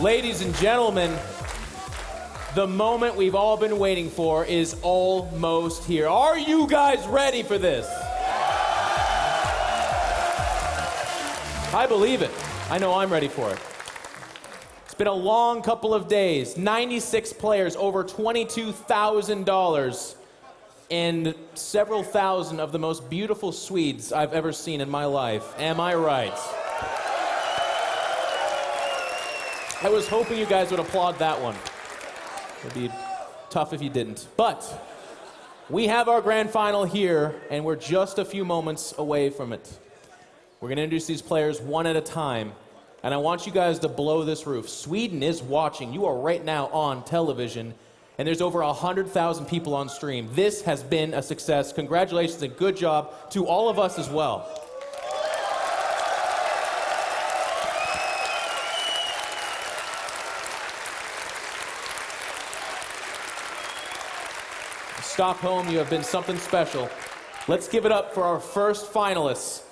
Ladies and gentlemen, the moment we've all been waiting for is almost here. Are you guys ready for this? I believe it. I know I'm ready for it. It's been a long couple of days. 96 players, over $22,000, and several thousand of the most beautiful Swedes I've ever seen in my life. Am I right? I was hoping you guys would applaud that one. It'd be tough if you didn't. But we have our grand final here, and we're just a few moments away from it. We're going to introduce these players one at a time, and I want you guys to blow this roof. Sweden is watching. You are right now on television, and there's over 100,000 people on stream. This has been a success. Congratulations and good job to all of us as well. Stockholm, you have been something special. Let's give it up for our first finalist,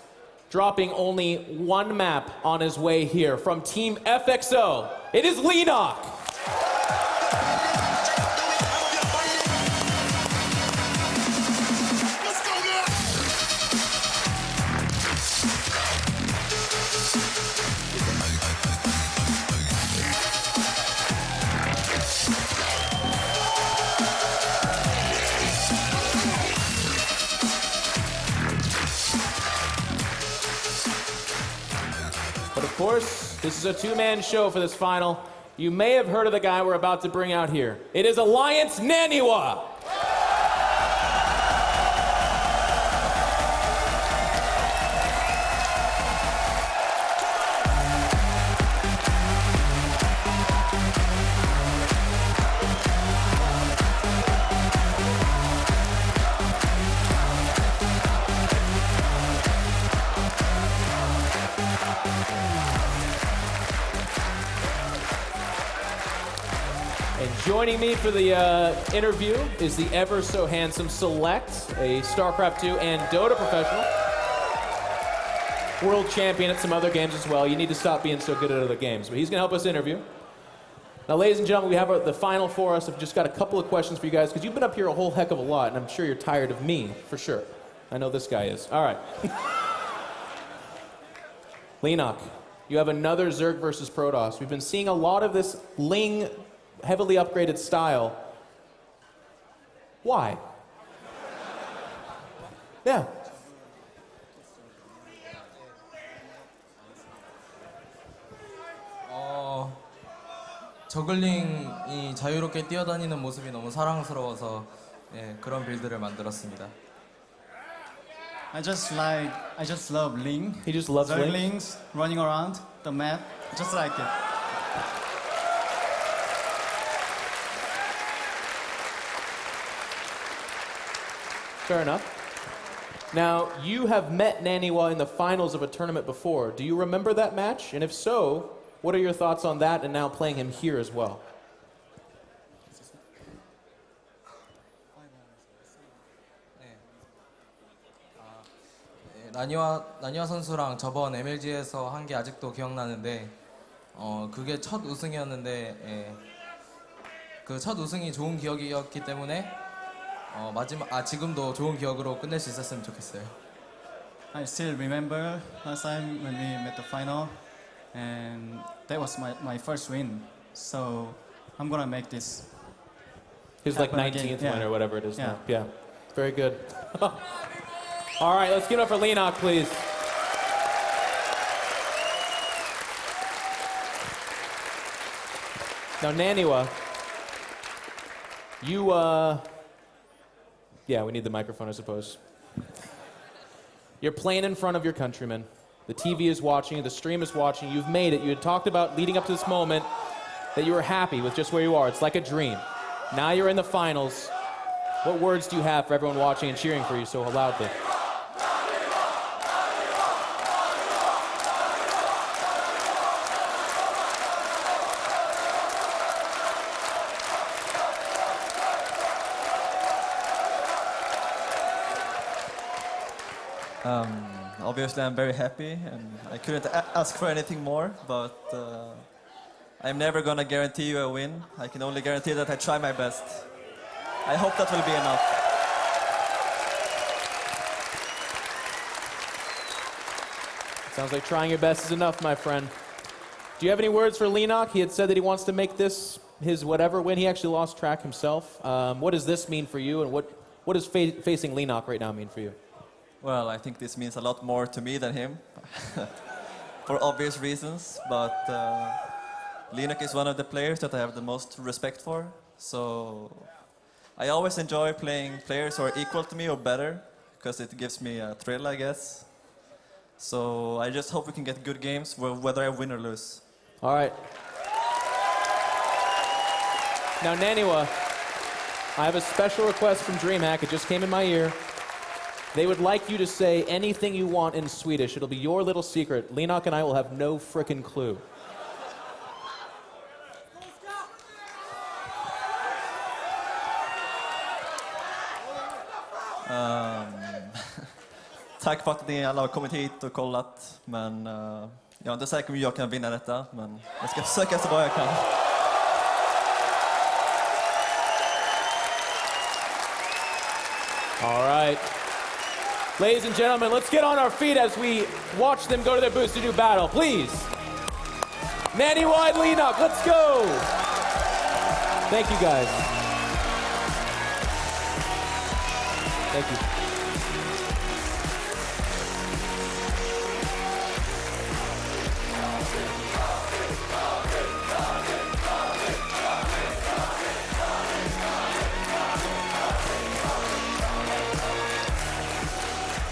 dropping only one map on his way here. From Team FXO, it is Leenock. Of course, this is a two-man show for this final. You may have heard of the guy we're about to bring out here. It is Alliance Naniwa. And joining me for the interview is the ever so handsome Select, a StarCraft 2 and Dota professional. World champion at some other games as well. You need to stop being so good at other games, but he's going to help us interview. Now, ladies and gentlemen, we have the final for us. I've just got a couple of questions for you guys, because you've been up here a whole heck of a lot, and I'm sure you're tired of me, for sure. I know this guy is. All right. Leenock, you have another Zerg versus Protoss. We've been seeing a lot of this Ling heavily upgraded style. Why? Yeah. 저글링이 자유롭게 뛰어다니는 모습이 너무 사랑스러워서 그런 빌드를 만들었습니다. I just love Ling. He just loves Ling. Zerglings running around the map, just like it. Fair enough. Now, you have met Naniwa in the finals of a tournament before. Do you remember that match? And if so, what are your thoughts on that and now playing him here as well? 나니와 선수랑 저번 MLG에서 한 게 아직도 기억나는데 그게 첫 우승이었는데 그 첫 우승이 좋은 기억이었기 때문에 지금도 좋은 기억으로 끝낼 수 있었으면 좋겠어요. I still remember last time when we met the final, and that was my first win. So I'm gonna make this. His like 19th win or whatever it is now. Yeah, very good. All right, let's give it up for Leenock, please. Now, Naniwa, you, yeah, we need the microphone, I suppose. You're playing in front of your countrymen. The TV is watching, the stream is watching. You've made it. You had talked about leading up to this moment that you were happy with just where you are. It's like a dream. Now you're in the finals. What words do you have for everyone watching and cheering for you so loudly? Obviously, I'm very happy, and I couldn't ask for anything more, but I'm never gonna guarantee you a win. I can only guarantee that I try my best. I hope that will be enough. Sounds like trying your best is enough, my friend. Do you have any words for Leenock? He had said that he wants to make this his whatever win. He actually lost track himself. What does this mean for you, and what does facing Leenock right now mean for you? Well, I think this means a lot more to me than him, for obvious reasons. But Leenock is one of the players that I have the most respect for. So I always enjoy playing players who are equal to me or better, because it gives me a thrill, I guess. So I just hope we can get good games, whether I win or lose. All right. Now, Naniwa, I have a special request from DreamHack. It just came in my ear. They would like you to say anything you want in Swedish. It'll be your little secret. Leenock and I will have no frickin' clue. Tack för att ni alla har kommit hit och kollat, men jag är inte säker om jag kan vinna detta, men jag ska försöka så bra jag kan. All right. Ladies and gentlemen, let's get on our feet as we watch them go to their booths to do battle. Please. Naniwa and Leenock, let's go. Thank you, guys. Thank you.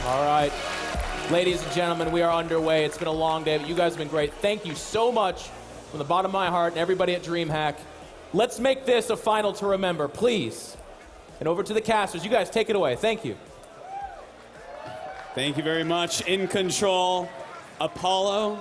All right. Ladies and gentlemen, we are underway. It's been a long day, but you guys have been great. Thank you so much from the bottom of my heart and everybody at DreamHack. Let's make this a final to remember, please. And over to the casters. You guys take it away. Thank you. Thank you very much. In control, Apollo.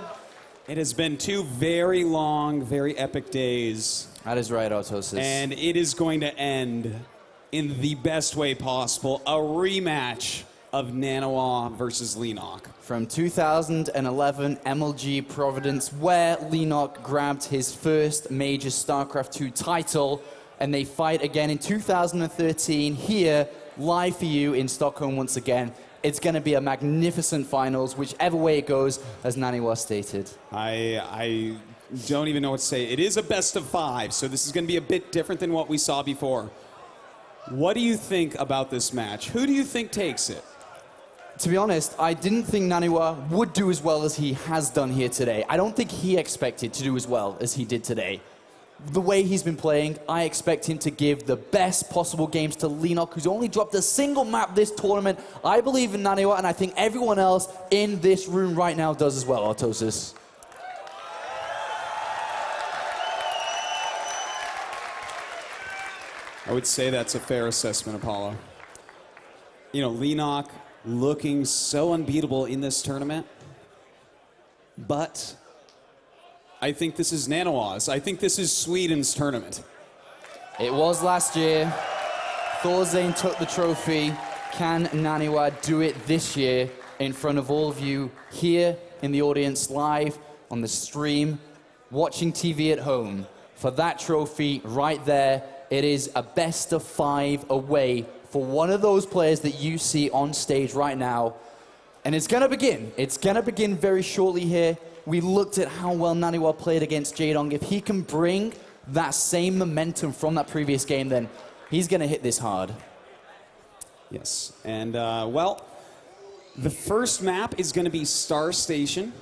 It has been 2 very long, very epic days. That is right, Autosis. And it is going to end in the best way possible. A rematch of Naniwa versus Leenock. From 2011 MLG Providence, where Leenock grabbed his first major StarCraft 2 title, and they fight again in 2013 here, live for you in Stockholm once again. It's going to be a magnificent finals, whichever way it goes, as Naniwa stated. I don't even know what to say. It is a best of 5, so this is going to be a bit different than what we saw before. What do you think about this match? Who do you think takes it? To be honest, I didn't think Naniwa would do as well as he has done here today. I don't think he expected to do as well as he did today. The way he's been playing, I expect him to give the best possible games to Leenock, who's only dropped a single map this tournament. I believe in Naniwa, and I think everyone else in this room right now does as well, Autosis. I would say that's a fair assessment, Apollo. You know, Leenock looking so unbeatable in this tournament, but I think this is Naniwa's. I think this is Sweden's tournament. It was last year. Thorstein took the trophy. Can Naniwa do it this year in front of all of you here in the audience, live on the stream, watching TV at home? For that trophy right there, it is a best of 5 away for one of those players that you see on stage right now. And it's gonna begin. It's gonna begin very shortly here. We looked at how well Naniwa played against Jaedong. If he can bring that same momentum from that previous game, then he's gonna hit this hard. Yes, and well, the first map is gonna be Star Station.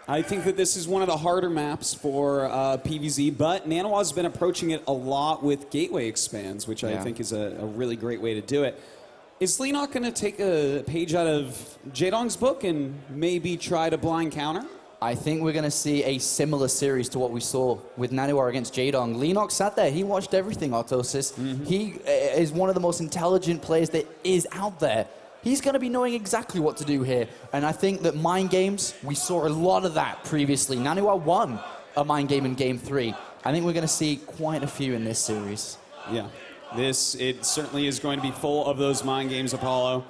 I think that this is one of the harder maps for PvZ, but Naniwa's been approaching it a lot with gateway expands, which I think is a really great way to do it. Is Leenock going to take a page out of Jaedong's book and maybe try to blind counter? I think we're going to see a similar series to what we saw with Naniwa against Jaedong. Leenock sat there. He watched everything, Autosis. He is one of the most intelligent players that is out there. He's going to be knowing exactly what to do here. And I think that mind games, we saw a lot of that previously. Naniwa won a mind game in Game 3. I think we're going to see quite a few in this series. Yeah, it certainly is going to be full of those mind games, Apollo.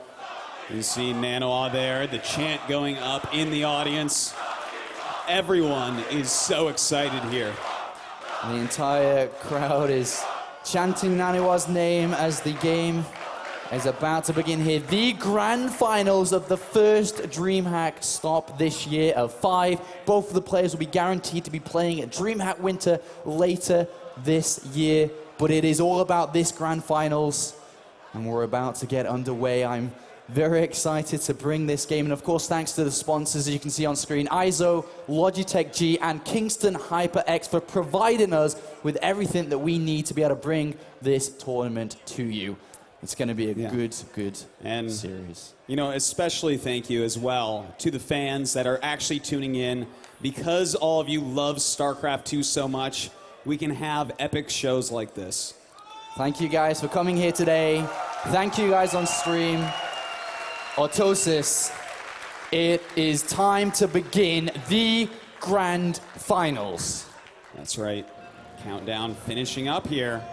You see Naniwa there, the chant going up in the audience. Everyone is so excited here. The entire crowd is chanting Naniwa's name as the game is about to begin here. The grand finals of the first DreamHack stop this year of 5. Both of the players will be guaranteed to be playing at DreamHack Winter later this year. But it is all about this grand finals, and we're about to get underway. I'm very excited to bring this game, and of course thanks to the sponsors, as you can see on screen, EIZO, Logitech G, and Kingston HyperX for providing us with everything that we need to be able to bring this tournament to you. It's going to be a good series. You know, especially thank you as well to the fans that are actually tuning in. Because all of you love StarCraft 2 so much, we can have epic shows like this. Thank you guys for coming here today. Thank you guys on stream. Autosis, it is time to begin the grand finals. That's right. Countdown finishing up here.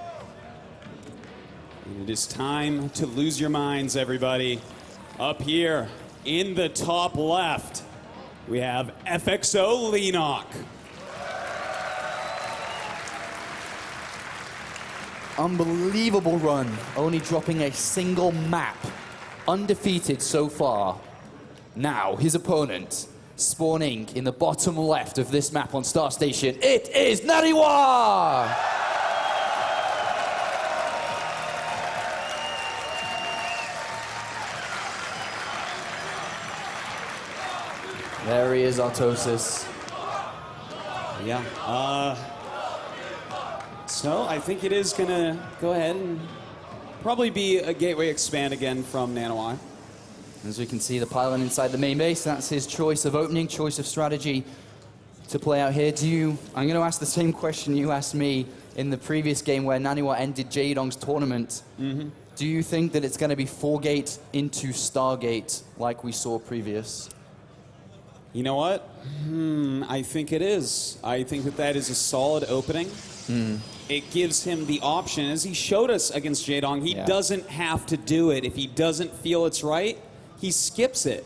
And it is time to lose your minds, everybody. Up here in the top left, we have FXO Leenock. Unbelievable run, only dropping a single map. Undefeated so far. Now, his opponent, spawning in the bottom left of this map on Star Station, it is Naniwa! There he is, Autosis. Yeah. So I think it is going to go ahead and probably be a gateway expand again from Naniwa. As we can see, the pylon inside the main base, that's his choice of opening, choice of strategy to play out here. I'm going to ask the same question you asked me in the previous game where Naniwa ended Jaedong's tournament. Mm-hmm. Do you think that it's going to be 4-gate into Stargate like we saw previous? You know what? I think it is. I think that is a solid opening. It gives him the option, as he showed us against Jaedong, he doesn't have to do it. If he doesn't feel it's right, he skips it.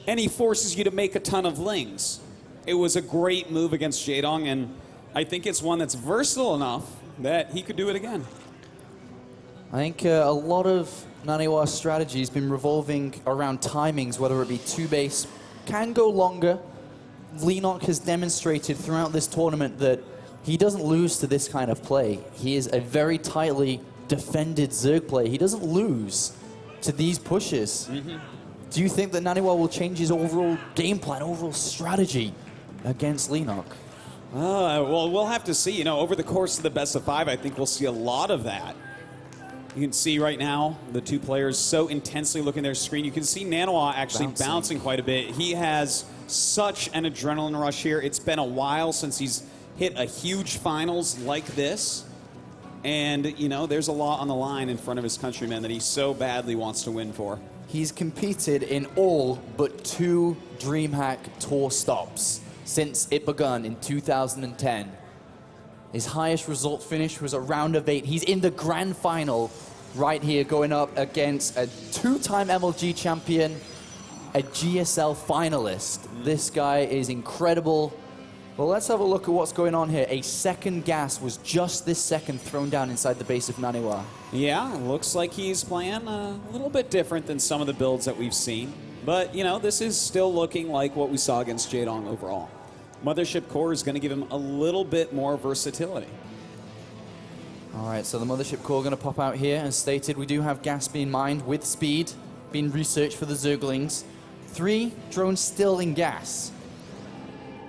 And he forces you to make a ton of lings. It was a great move against Jaedong, and I think it's one that's versatile enough that he could do it again. I think a lot of Naniwa's strategy has been revolving around timings, whether it be 2-base, can go longer. Leenock has demonstrated throughout this tournament that he doesn't lose to this kind of play. He is a very tightly defended Zerg play. He doesn't lose to these pushes. Do you think that Naniwa will change his overall game plan, overall strategy against Leenock? Well, we'll have to see. You know, over the course of the best of 5, I think we'll see a lot of that. You can see right now the two players so intensely looking at their screen. You can see Naniwa actually bouncing quite a bit. He has such an adrenaline rush here. It's been a while since he's hit a huge finals like this. And, you know, there's a lot on the line in front of his countrymen that he so badly wants to win for. He's competed in all but 2 DreamHack tour stops since it begun in 2010. His highest result finish was a round of 8. He's in the grand final right here, going up against a 2-time MLG champion, a GSL finalist. This guy is incredible. Well, let's have a look at what's going on here. A second gas was just this second thrown down inside the base of Naniwa. Yeah, looks like he's playing a little bit different than some of the builds that we've seen. But, you know, this is still looking like what we saw against Jaedong overall. Mothership Core is going to give him a little bit more versatility. All right, so the Mothership Core going to pop out here. As stated, we do have gas being mined with speed, being researched for the Zerglings. 3 drones still in gas.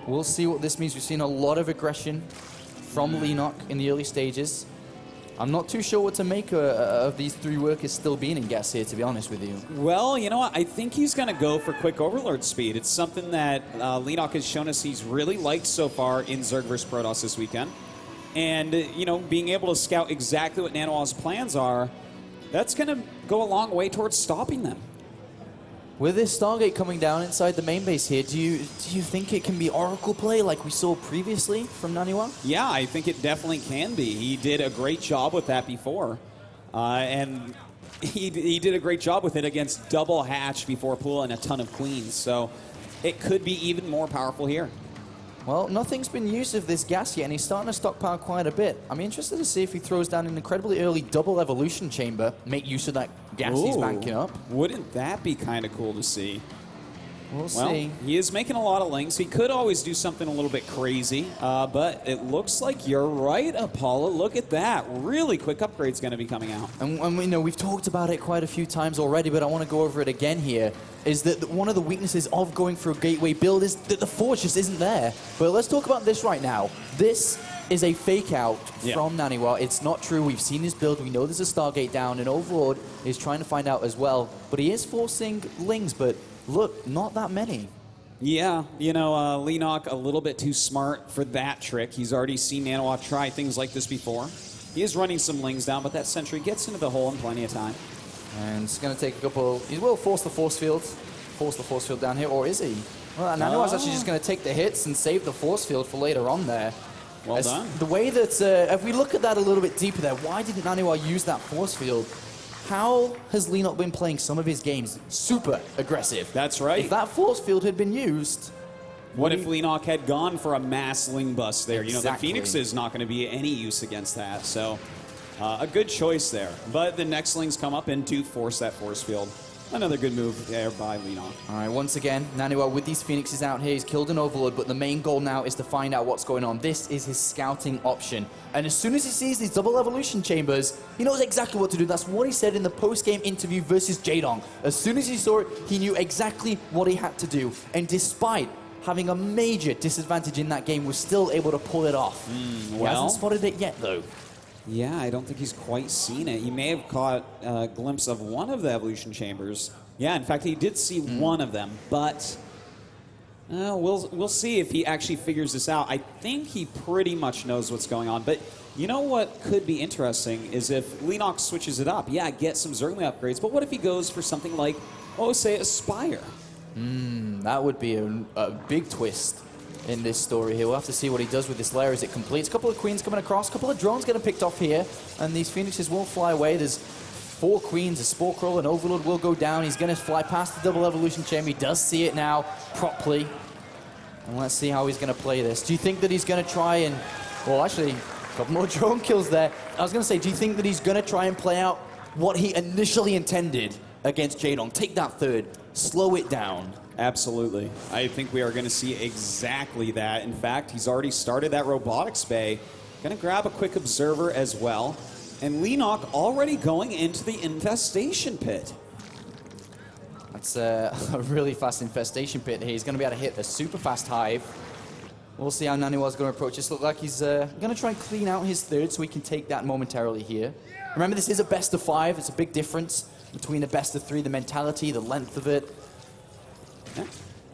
We'll see what this means. We've seen a lot of aggression from Leenock in the early stages. I'm not too sure what to make of these 3 workers still being in gas here, to be honest with you. Well, you know what? I think he's going to go for quick overlord speed. It's something that Leenock has shown us he's really liked so far in Zerg vs. Protoss this weekend. And, you know, being able to scout exactly what Naniwa's plans are, that's going to go a long way towards stopping them. With this Stargate coming down inside the main base here, do you think it can be Oracle play like we saw previously from Naniwa? Yeah, I think it definitely can be. He did a great job with that before. And he did a great job with it against double hatch before pulling a ton of queens. So it could be even more powerful here. Well, nothing's been used of this gas yet, and he's starting to stockpile quite a bit. I'm interested to see if he throws down an incredibly early double evolution chamber, make use of that gas he's banking up. Wouldn't that be kind of cool to see? We'll Well, see. he is making a lot of links. He could always do something a little bit crazy, but it looks like you're right, Apollo. Look at that. Really quick upgrade's going to be coming out. And we know we've talked about it quite a few times already, but I want to go over it again here, is that one of the weaknesses of going for a gateway build is that the force just isn't there. But let's talk about this right now. This is a fake out from Naniwa. It's not true. We've seen his build. We know there's a Stargate down, and Overlord is trying to find out as well. But he is forcing Lings, but look, not that many. Yeah, you know, Leenock a little bit too smart for that trick. He's already seen Naniwa try things like this before. He is running some Lings down, but that sentry gets into the hole in plenty of time. And it's going to take a couple... He will force the force field down here, or is he? Well, Naniwa's actually just going to take the hits and save the force field for later on there. Well done. The way that... if we look at that a little bit deeper there, why didn't Naniwa use that force field? How has Leenock been playing some of his games super aggressive? That's right. If that force field had been used... What if Leenock had gone for a mass Ling bust there? You know, the Exactly. Phoenix is not going to be any use against that. So a good choice there. But the next Lings come up and do force that force field. Another good move there by Leenock. All right, once again, Naniwa with these Phoenixes out here, he's killed an Overlord, but the main goal now is to find out what's going on. This is his scouting option. And as soon as he sees these double evolution chambers, he knows exactly what to do. That's what he said in the post-game interview versus Jaedong. As soon as he saw it, he knew exactly what he had to do. And despite having a major disadvantage in that game, was still able to pull it off. He hasn't spotted it yet, though. Yeah, I don't think he's quite seen it. He may have caught a glimpse of one of the evolution chambers. Yeah, in fact, he did see one of them, but we'll see if he actually figures this out. I think he pretty much knows what's going on, but you know what could be interesting is if Leenock switches it up. Yeah, get some Zergling upgrades, but what if he goes for something like, say, Aspire? That would be a big twist in this story here. We'll have to see what he does with this layer as it completes. A couple of queens coming across, a couple of drones getting picked off here, and these Phoenixes will fly away. There's 4 queens, a Spore Crawler, and Overlord will go down. He's going to fly past the double evolution chamber. He does see it now properly. And let's see how he's going to play this. Do you think that he's going to try and... Well, actually, a couple more drone kills there. I was going to say, do you think that he's going to try and play out what he initially intended against Jaedong? Take that third, slow it down. Absolutely. I think we are going to see exactly that. In fact, he's already started that robotics bay. Going to grab a quick observer as well. And Leenock already going into the infestation pit. That's a really fast infestation pit here. He's going to be able to hit a super fast hive. We'll see how Naniwa's going to approach this. Look like he's going to try and clean out his third so he can take that momentarily here. Remember, this is a best of 5. It's a big difference between a best of 3, the mentality, the length of it. Yeah.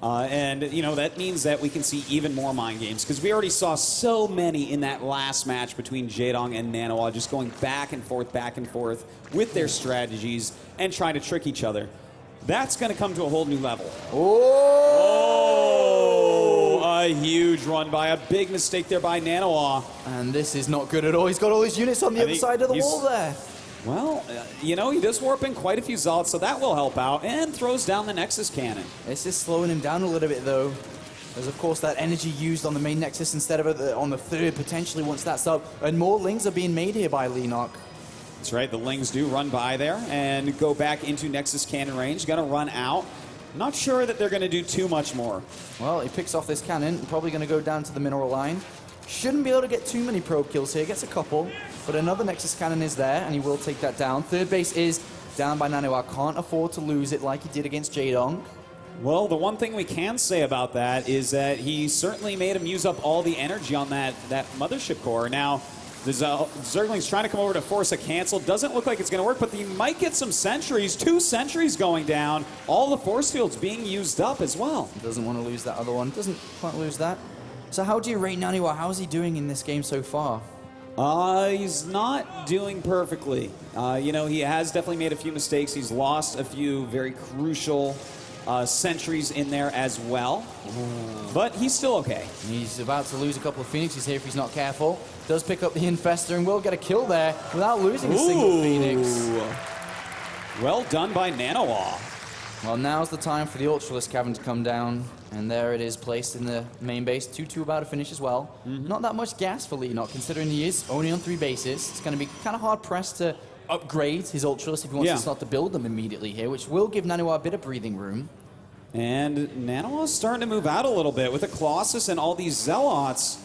And, you know, that means that we can see even more mind games because we already saw so many in that last match between Jaedong and Naniwa just going back and forth with their strategies and trying to trick each other. That's going to come to a whole new level. Oh! A huge run by, a big mistake there by Naniwa. And this is not good at all. He's got all his units on the other side of the wall there. Well, you know, he does warp in quite a few Zealots, so that will help out, and throws down the Nexus Cannon. This is slowing him down a little bit, though. There's, of course, that energy used on the main Nexus instead of on the third, potentially, once that's up. And more Lings are being made here by Leenock. That's right, the Lings do run by there and go back into Nexus Cannon range. Going to run out. Not sure that they're going to do too much more. Well, he picks off this cannon, probably going to go down to the mineral line. Shouldn't be able to get too many probe kills here, gets a couple, but another Nexus Cannon is there, and he will take that down. Third base is down by Naniwa. Can't afford to lose it like he did against Jaedong. Well, the one thing we can say about that is that he certainly made him use up all the energy on that mothership core. Now, the Zergling's trying to come over to force a cancel. Doesn't look like it's going to work, but he might get some sentries. 2 sentries going down. All the force fields being used up as well. He doesn't want to lose that other one. Doesn't quite lose that. So how do you rate Naniwa? How's he doing in this game so far? He's not doing perfectly. You know, he has definitely made a few mistakes. He's lost a few very crucial sentries in there as well. But he's still okay. He's about to lose a couple of Phoenixes here if he's not careful. Does pick up the Infester and will get a kill there without losing a single Phoenix. Well done by Naniwa. Well, now's the time for the Ultralisk Cavern to come down, and there it is placed in the main base. 2-2 about to finish as well. Not that much gas for Leenock, considering he is only on 3 bases. It's going to be kind of hard pressed to upgrade his Ultralisk if he wants to start to build them immediately here, which will give Naniwa a bit of breathing room. And Naniwa's starting to move out a little bit with the Colossus and all these Zealots.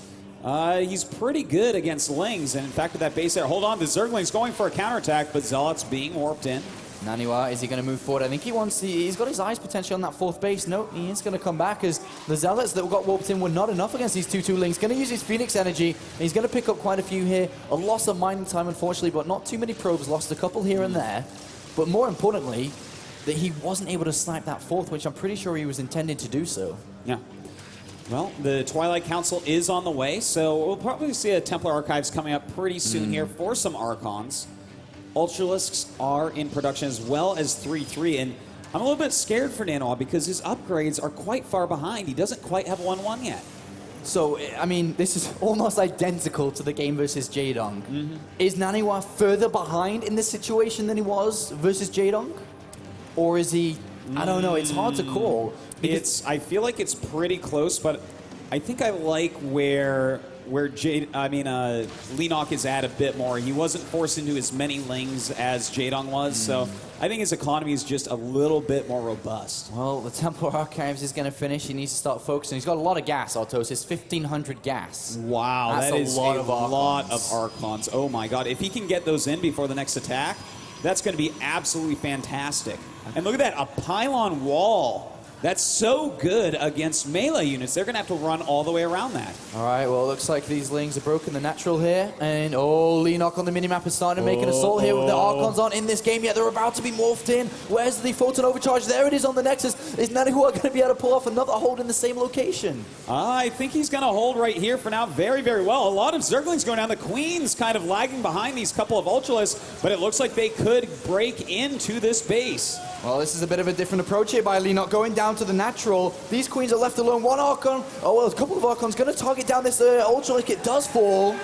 He's pretty good against Lings, and in fact with that base there, hold on, the Zergling's going for a counterattack, but Zealot's being warped in. Naniwa, is he going to move forward? I think he's got his eyes potentially on that 4th base. No, he is going to come back as the Zealots that got warped in were not enough against these 2-2 Lings. Going to use his Phoenix energy, and he's going to pick up quite a few here. A loss of mining time, unfortunately, but not too many probes. Lost a couple here and there. But more importantly, that he wasn't able to snipe that 4th, which I'm pretty sure he was intended to do so. Yeah. Well, the Twilight Council is on the way, so we'll probably see a Templar Archives coming up pretty soon here for some Archons. Ultralisks are in production as well as 3-3, and I'm a little bit scared for Naniwa because his upgrades are quite far behind. He doesn't quite have 1-1 yet. So, I mean, this is almost identical to the game versus Jaedong. Is Naniwa further behind in this situation than he was versus Jaedong? Or is he, I don't know, it's hard to call. I feel like it's pretty close, but I think I like where Leenock is at a bit more. He wasn't forced into as many Lings as Jaedong was, so I think his economy is just a little bit more robust. Well, the Templar Archives is going to finish. He needs to start focusing. He's got a lot of gas, Artosis, 1,500 gas. Wow, That's that is a lot of Archons. Archons. Oh my god, if he can get those in before the next attack, that's going to be absolutely fantastic. And look at that, a pylon wall. That's so good against melee units. They're going to have to run all the way around that. All right, well, it looks like these Lings are broken the natural here. And, Leenock on the minimap is starting to make an assault here with the Archons aren't in this game yet. They're about to be morphed in. Where's the Photon Overcharge? There it is on the Nexus. Is Naniwa going to be able to pull off another hold in the same location? I think he's going to hold right here for now very, very well. A lot of Zerglings going down. The Queen's kind of lagging behind these couple of Ultralisks, but it looks like they could break into this base. Well, this is a bit of a different approach here by Leenock, going down to the natural. These Queens are left alone. One Archon, a couple of Archons going to target down this Ultralisk. It does fall.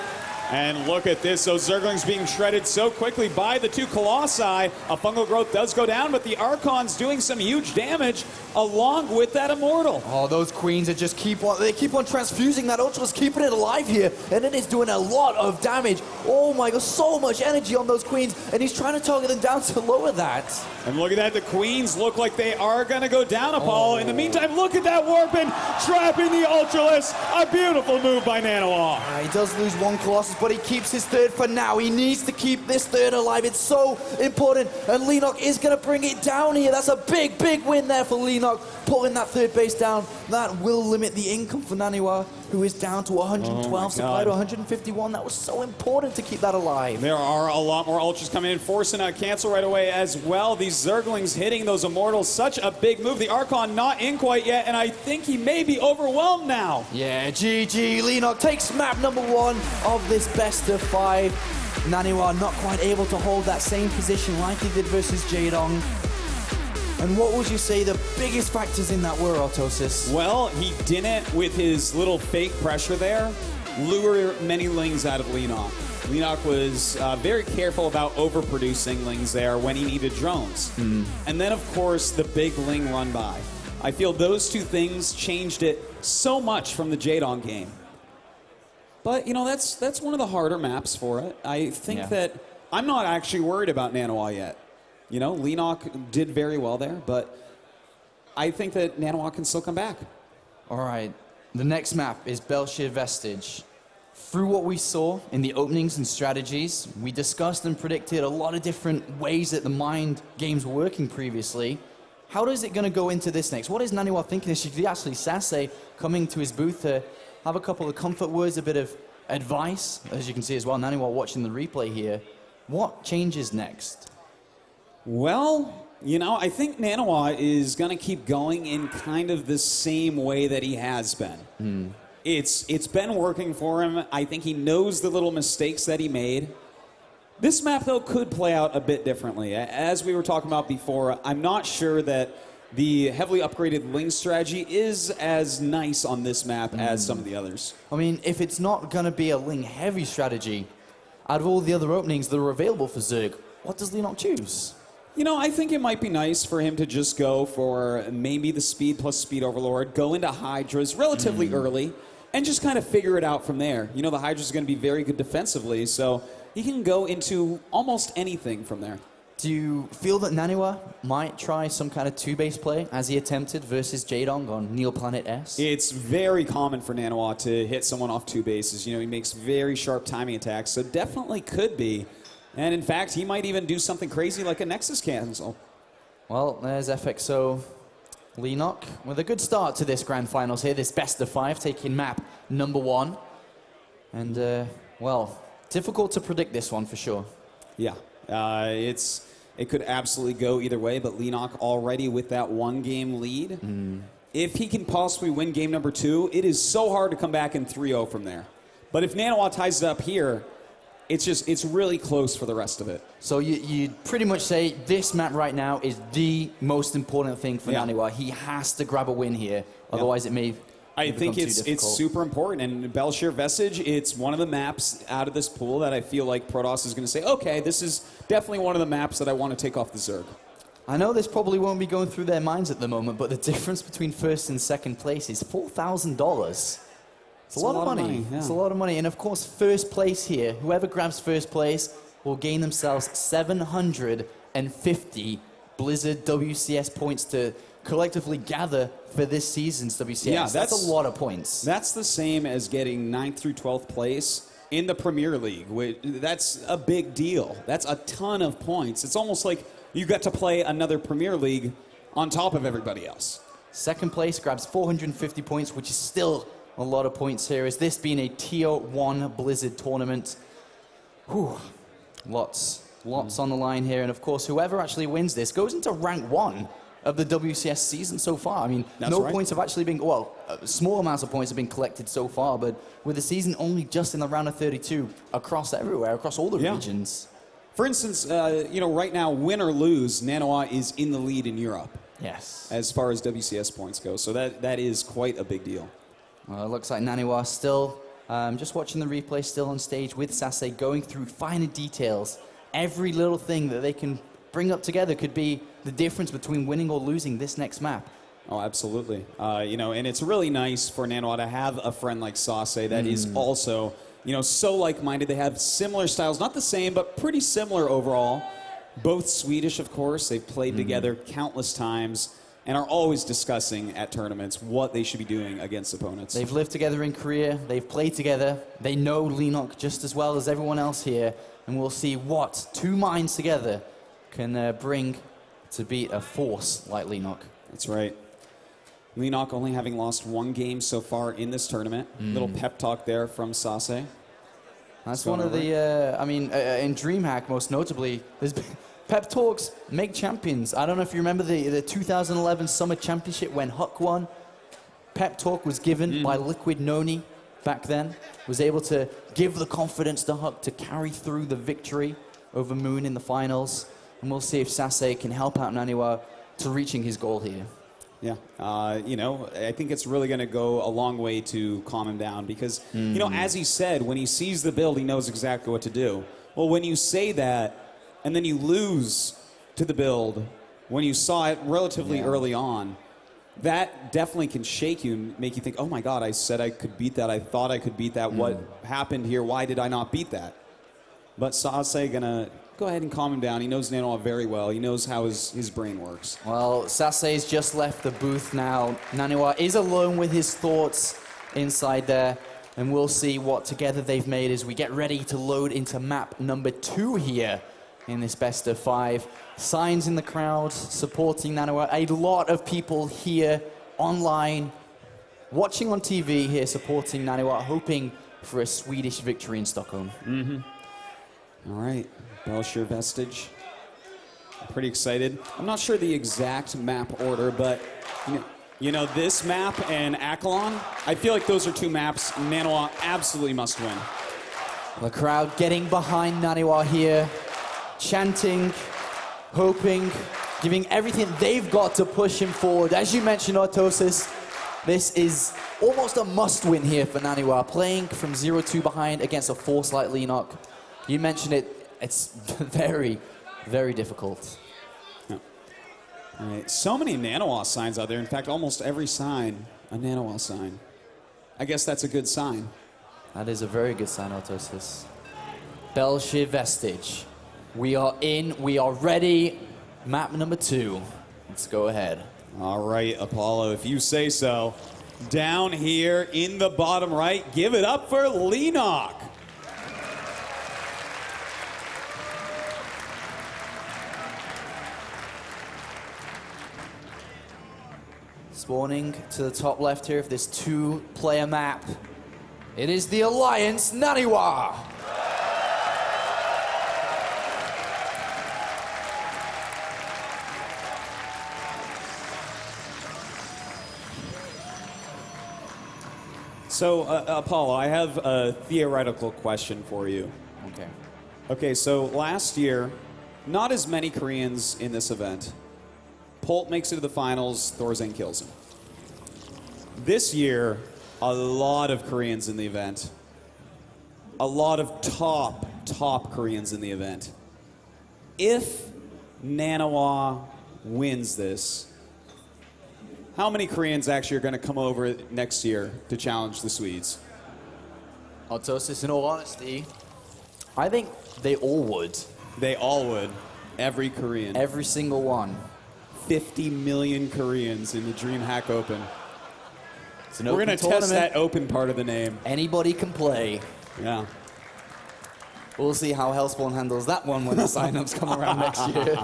And look at this, those Zerglings being shredded so quickly by the 2 Colossi. A fungal growth does go down, but the Archon's doing some huge damage along with that Immortal. Oh, those Queens are just keep on transfusing that Ultralisk, keeping it alive here, and it is doing a lot of damage. Oh my god, so much energy on those Queens, and he's trying to target them down to lower that. And look at that, the Queens look like they are going to go down, Apollo. In the meantime, look at that Warpin trapping the Ultralisk. A beautiful move by Naniwa. He does lose 1 Colossus, but he keeps his 3rd for now. He needs to keep this 3rd alive. It's so important, and Leenock is going to bring it down here. That's a big, big win there for Leenock, pulling that 3rd base down. That will limit the income for Naniwa, who is down to 112 supply to 151. That was so important to keep that alive. There are a lot more Ultras coming in, forcing a cancel right away as well. These Zerglings hitting those Immortals, such a big move. The Archon not in quite yet, and I think he may be overwhelmed now. Yeah, GG. Leenock takes map number 1 of this best of 5. Naniwa not quite able to hold that same position like he did versus Jaedong. And what would you say the biggest factors in that were, Artosis? Well, he didn't, with his little fake pressure there, lure many Lings out of Leenock. Leenock was very careful about overproducing Lings there when he needed drones. And then, of course, the big Ling run by. I feel those 2 things changed it so much from the Jaedong game. But, you know, that's one of the harder maps for it. I think that I'm not actually worried about Naniwa yet. You know, Leenock did very well there, but I think that Naniwa can still come back. All right, the next map is Belshir Vestige. Through what we saw in the openings and strategies, we discussed and predicted a lot of different ways that the mind games were working previously. How is it going to go into this next? What is Naniwa thinking? Should actually Sase coming to his booth to have a couple of comfort words, a bit of advice? As you can see as well, Naniwa watching the replay here. What changes next? Well, you know, I think Naniwa is going to keep going in kind of the same way that he has been. It's been working for him. I think he knows the little mistakes that he made. This map, though, could play out a bit differently. As we were talking about before, I'm not sure that the heavily upgraded Ling strategy is as nice on this map as some of the others. I mean, if it's not going to be a Ling-heavy strategy, out of all the other openings that are available for Zerg, what does Leenock choose? You know, I think it might be nice for him to just go for maybe the speed plus speed overlord, go into Hydras relatively early, and just kind of figure it out from there. You know, the Hydra's going to be very good defensively, so he can go into almost anything from there. Do you feel that Naniwa might try some kind of two-base play as he attempted versus Jadong on Neo Planet S? It's very common for Naniwa to hit someone off two bases. You know, he makes very sharp timing attacks, so definitely could be. And in fact, he might even do something crazy like a Nexus cancel. Well, there's FXO Leenock with a good start to this grand finals here, this best of 5, taking map number 1. And, well, difficult to predict this one for sure. Yeah, it could absolutely go either way, but Leenock already with that 1-game lead. If he can possibly win game number 2, it is so hard to come back in 3-0 from there. But if Naniwa ties it up here, it's really close for the rest of it. So you pretty much say this map right now is the most important thing for Naniwa. He has to grab a win here, otherwise it may I think it's super important. And Belshir Vestige, it's one of the maps out of this pool that I feel like Protoss is going to say, okay, this is definitely one of the maps that I want to take off the Zerg. I know this probably won't be going through their minds at the moment, but the difference between first and second place is $4,000. It's a lot of money. Yeah. It's a lot of money. And of course, first place here, whoever grabs first place will gain themselves 750 Blizzard WCS points to collectively gather for this season's WCS. Yeah, that's a lot of points. That's the same as getting 9th through 12th place in the Premier League. That's a big deal. That's a ton of points. It's almost like you got to play another Premier League on top of everybody else. Second place grabs 450 points, which is still a lot of points here. Is this being a Tier 1 Blizzard tournament? Whew. Lots on the line here. And of course, whoever actually wins this goes into rank 1 of the WCS season so far. I mean, points have actually been, small amounts of points have been collected so far, but with the season only just in the round of 32 across everywhere, across all the regions. For instance, right now, win or lose, Naniwa is in the lead in Europe. Yes. As far as WCS points go. So that is quite a big deal. Well, it looks like Naniwa still, just watching the replay, still on stage with Sase, going through finer details. Every little thing that they can bring up together could be the difference between winning or losing this next map. Oh, absolutely. And it's really nice for Naniwa to have a friend like Sase that is also, so like-minded. They have similar styles, not the same, but pretty similar overall. Both Swedish, of course. They've played together countless times and are always discussing at tournaments what they should be doing against opponents. They've lived together in Korea. They've played together. They know Leenock just as well as everyone else here. And we'll see what two minds together can bring to beat a force like Leenock. That's right. Leenock only having lost 1 game so far in this tournament. Little pep talk there from Sase. That's one of the, in DreamHack most notably, there's been pep talks make champions. I don't know if you remember the 2011 Summer Championship when Huck won. Pep talk was given by Liquid Noni back then. Was able to give the confidence to Huck to carry through the victory over Moon in the finals. And we'll see if Sase can help out Naniwa to reaching his goal here. Yeah, I think it's really going to go a long way to calm him down because, as he said, when he sees the build, he knows exactly what to do. Well, when you say that and then you lose to the build, when you saw it relatively early on, that definitely can shake you and make you think, oh my God, I said I could beat that. I thought I could beat that. What happened here? Why did I not beat that? But Sase going to go ahead and calm him down. He knows Naniwa very well. He knows how his brain works. Well, Sase's just left the booth now. Naniwa is alone with his thoughts inside there. And we'll see what together they've made as we get ready to load into map number 2 here in this best of 5. Signs in the crowd supporting Naniwa. A lot of people here online, watching on TV here, supporting Naniwa, hoping for a Swedish victory in Stockholm. All right, Belshir Vestige. I'm pretty excited. I'm not sure the exact map order, but this map and Akalon, I feel like those are 2 maps Naniwa absolutely must win. The crowd getting behind Naniwa here, chanting, hoping, giving everything they've got to push him forward. As you mentioned, Autosis, this is almost a must-win here for Naniwa, playing from 0-2 behind against a force like Leenock. You mentioned it, it's very, very difficult. All right, so many Naniwa signs out there. In fact, almost every sign, a Naniwa sign. I guess that's a good sign. That is a very good sign, Autosis. Belshir Vestige. We are in, we are ready. Map number 2. Let's go ahead. All right, Apollo, if you say so. Down here in the bottom right, give it up for Leenock. Spawning to the top left here of this 2-player map. It is the Alliance Naniwa. So, Apollo, I have a theoretical question for you. Okay. Okay, so last year, not as many Koreans in this event. Polt makes it to the finals, Thorzane kills him. This year, a lot of Koreans in the event. A lot of top Koreans in the event. If Naniwa wins this, how many Koreans actually are going to come over next year to challenge the Swedes? Autosis, in all honesty, I think they all would. They all would. Every Korean. Every single one. 50 million Koreans in the DreamHack Open. It's an We're open going to test tournament. that open part of the name. Anybody can play. Yeah. We'll see how Hellspawn handles that one when the signups come around next year.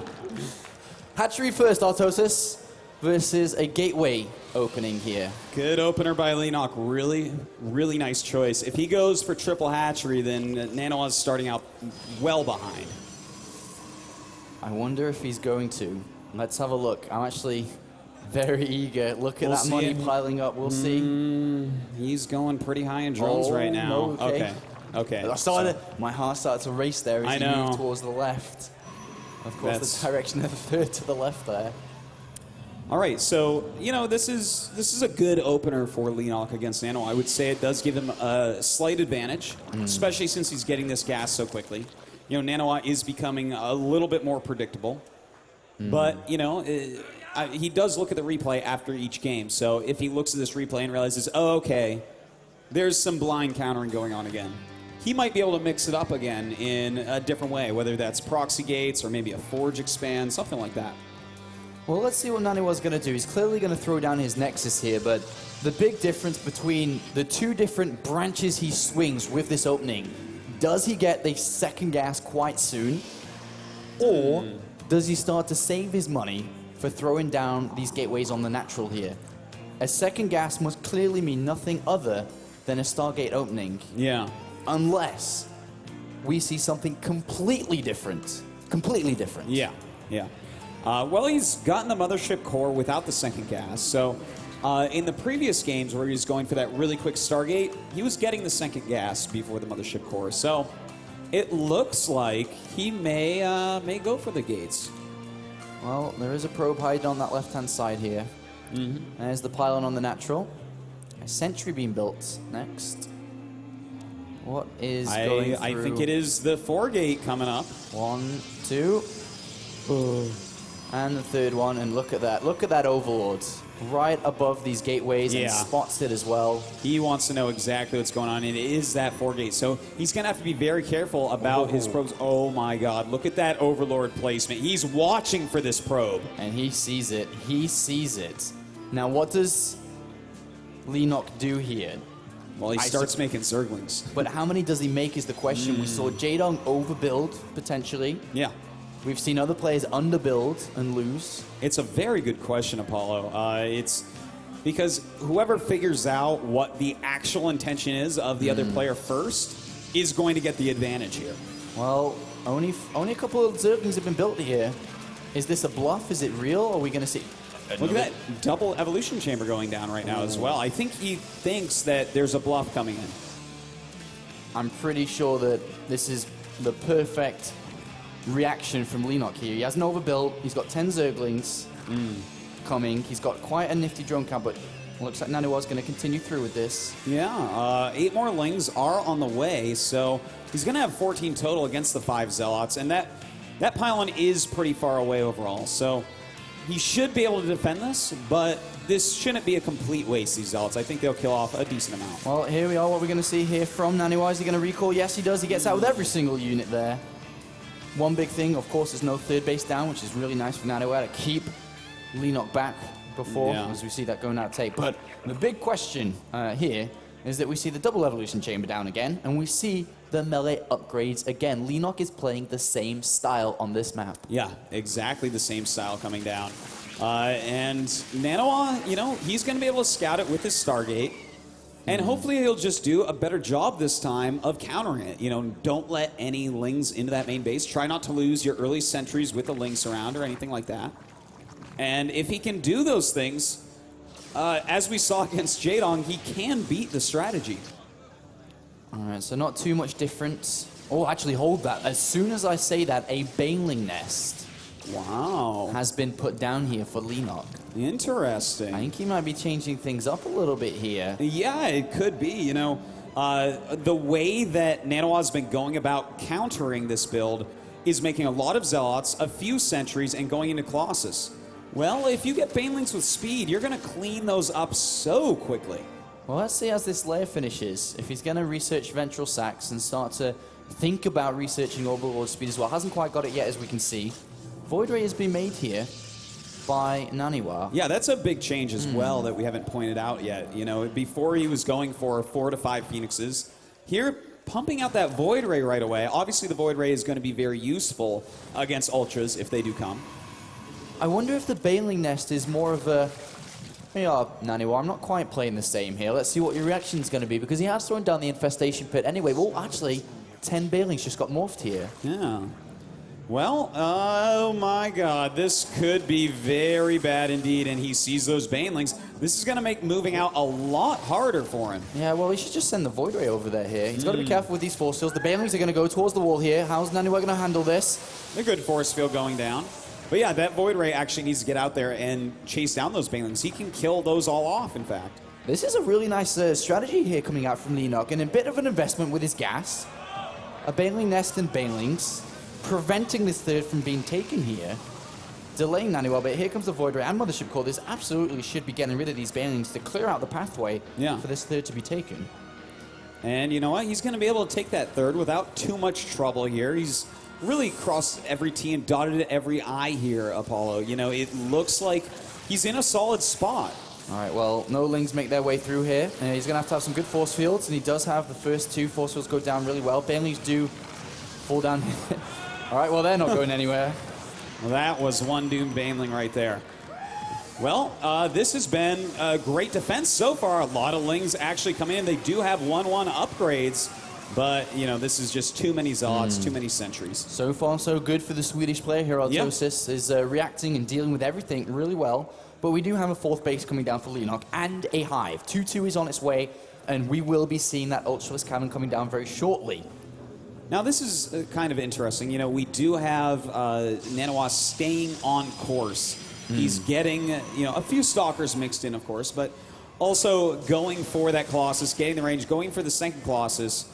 Hatchery first, Autosis, versus a gateway opening here. Good opener by Leenock. Really nice choice. If he goes for triple hatchery, then Naniwa's starting out well behind. I wonder if he's going to. Let's have a look. I'm actually very eager. Look at We'll that see money it. piling up. We'll see. He's going pretty high in drones right now. no, okay. Okay. My heart started to race there as I he know. moved towards the left. Of course, That's- the direction of the third to the left there. All right, so, you know, this is a good opener for Leenock against Naniwa. I would say it does give him a slight advantage, especially since he's getting this gas so quickly. You know, Naniwa is becoming a little bit more predictable. But, you know, he does look at the replay after each game. So if he looks at this replay and realizes, oh, okay, there's some blind countering going on again, he might be able to mix it up again in a different way, whether that's proxy gates or maybe a forge expand, something like that. Well, let's see what Naniwa's going to do. He's clearly going to throw down his Nexus here, but the big difference between the two different branches he swings with this opening, does he get the second gas quite soon? Or does he start to save his money for throwing down these gateways on the natural here? A second gas must clearly mean nothing other than a Stargate opening, Yeah. unless we see something completely different. Completely different. Yeah, yeah. Well, he's gotten the mothership core without the second gas. So in the previous games where he was going for that really quick Stargate, he was getting the second gas before the mothership core. So it looks like he may go for the gates. Well, there is a probe hiding on that left-hand side here. There's the pylon on the natural. A sentry being built next. What is going through? I think it is the 4-gate coming up. 1, 2. And the third one, and look at that. Look at that Overlord. Right above these gateways Yeah. and spots it as well. He wants to know exactly what's going on, and it is that 4-gate. So he's going to have to be very careful about his probes. Oh, my God. Look at that Overlord placement. He's watching for this probe. And he sees it. He sees it. Now, what does Leenock do here? Well, he starts making Zerglings. But how many does he make is the question. We saw Jaedong overbuild, potentially. Yeah. We've seen other players underbuild and lose. It's a very good question, Apollo. It's because whoever figures out what the actual intention is of the other player first is going to get the advantage here. Well, only a couple of Zerglings have been built here. Is this a bluff? Is it real? Are we going to see... Look at that double evolution chamber going down right now as well. I think he thinks that there's a bluff coming in. I'm pretty sure that this is the perfect reaction from Leenock here. He hasn't overbuilt. He's got 10 Zerglings coming. He's got quite a nifty drone count, but looks like Naniwa's going to continue through with this. Yeah, 8 more Lings are on the way, so he's going to have 14 total against the 5 Zealots, and that pylon is pretty far away overall. So He should be able to defend this, but this shouldn't be a complete waste, these Zealots. I think they'll kill off a decent amount. Well, here we are. What we're going to see here from Naniwa. Is he going to recall? Yes, he does. He gets out with every single unit there. One big thing, of course, is no third base down, which is really nice for Naniwa to keep Leenock back before, as we see that going out of tape. But the big question here is that we see the double evolution chamber down again, and we see the melee upgrades again. Leenock is playing the same style on this map. Yeah, exactly the same style coming down. And Naniwa, you know, he's going to be able to scout it with his Stargate. And hopefully he'll just do a better job this time of countering it. You know, don't let any Lings into that main base. Try not to lose your early sentries with the Lings around or anything like that. And if he can do those things, as we saw against Jaedong, he can beat the strategy. All right, so not too much difference. Oh, actually, hold that. As soon as I say that, a Baneling nest has been put down here for Leenock. Interesting. I think he might be changing things up a little bit here. Yeah, it could be. You know, the way that Naniwa's been going about countering this build is making a lot of Zealots, a few sentries, and going into Colossus. Well, if you get Banelings with speed, you're going to clean those up so quickly. Well, let's see as this layer finishes. If he's going to research Ventral Sacs and start to think about researching Overlord speed as well. Hasn't quite got it yet, as we can see. Void Ray has been made here by Naniwa. Yeah, that's a big change as well that we haven't pointed out yet. You know, before he was going for 4 to 5 Phoenixes. Here, pumping out that Void Ray right away. Obviously, the Void Ray is going to be very useful against Ultras if they do come. I wonder if the Baneling nest is more of a... Yeah, Naniwa, I'm not quite playing the same here. Let's see what your reaction is going to be, because he has thrown down the Infestation Pit anyway. Well, actually, 10 Banelings just got morphed here. Yeah. Well, oh my god, this could be very bad indeed, and he sees those Banelings. This is going to make moving out a lot harder for him. Yeah, well, he should just send the Void Ray over there here. He's got to be careful with these force fields. The Banelings are going to go towards the wall here. How's Naniwa going to handle this? A good force field going down. But yeah, that Void Ray actually needs to get out there and chase down those Banelings. He can kill those all off, in fact. This is a really nice strategy here coming out from Leenock, and a bit of an investment with his gas. A Baneling nest and Banelings, preventing this third from being taken here. Delaying Naniwa, but here comes the Void Ray and Mothership Core. This absolutely should be getting rid of these Banelings to clear out the pathway for this third to be taken. And you know what? He's going to be able to take that third without too much trouble here. He's really crossed every T and dotted every I here, Apollo. You know, it looks like he's in a solid spot. All right, well, no Lings make their way through here. And he's going to have some good force fields, and he does have the first 2 force fields go down really well. Banelings do fall down. All right, well, they're not going anywhere. Well, that was one doomed Baneling right there. Well, this has been a great defense so far. A lot of Lings actually come in. They do have 1/1 upgrades, but, you know, this is just too many Zealots, too many sentries. So far, so good for the Swedish player here. Autosis is reacting and dealing with everything really well. But we do have a 4th base coming down for Leenock and a Hive. 2-2 is on its way, and we will be seeing that Ultralisk Cavern coming down very shortly. Now, this is kind of interesting. You know, we do have Naniwa staying on course. He's getting, you know, a few Stalkers mixed in, of course, but also going for that Colossus, getting the range, going for the second Colossus.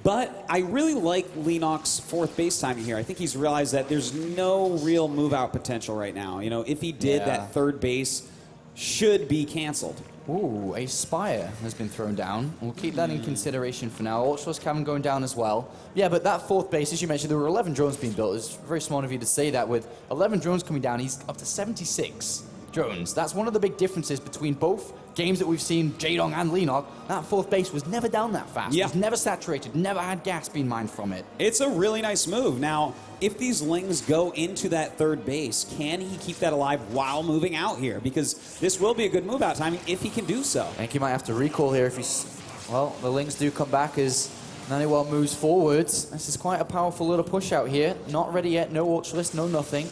But I really like Leenock's 4th base timing here. I think he's realized that there's no real move-out potential right now. You know, if he did, that 3rd base should be canceled. Ooh, a Spire has been thrown down. We'll keep that in consideration for now. Ultralis Cavern going down as well. Yeah, but that 4th base, as you mentioned, there were 11 drones being built. It's very smart of you to say that. With 11 drones coming down, he's up to 76 drones. That's one of the big differences between both games that we've seen, Jaedong and Leenock. That 4th base was never down that fast. It was never saturated, never had gas being mined from it. It's a really nice move. Now, if these Lings go into that 3rd base, can he keep that alive while moving out here? Because this will be a good move out timing if he can do so. I think he might have to recall here if he's... Well, the Lings do come back as Naniwa moves forwards. This is quite a powerful little push out here. Not ready yet, no Ultralisk, no nothing.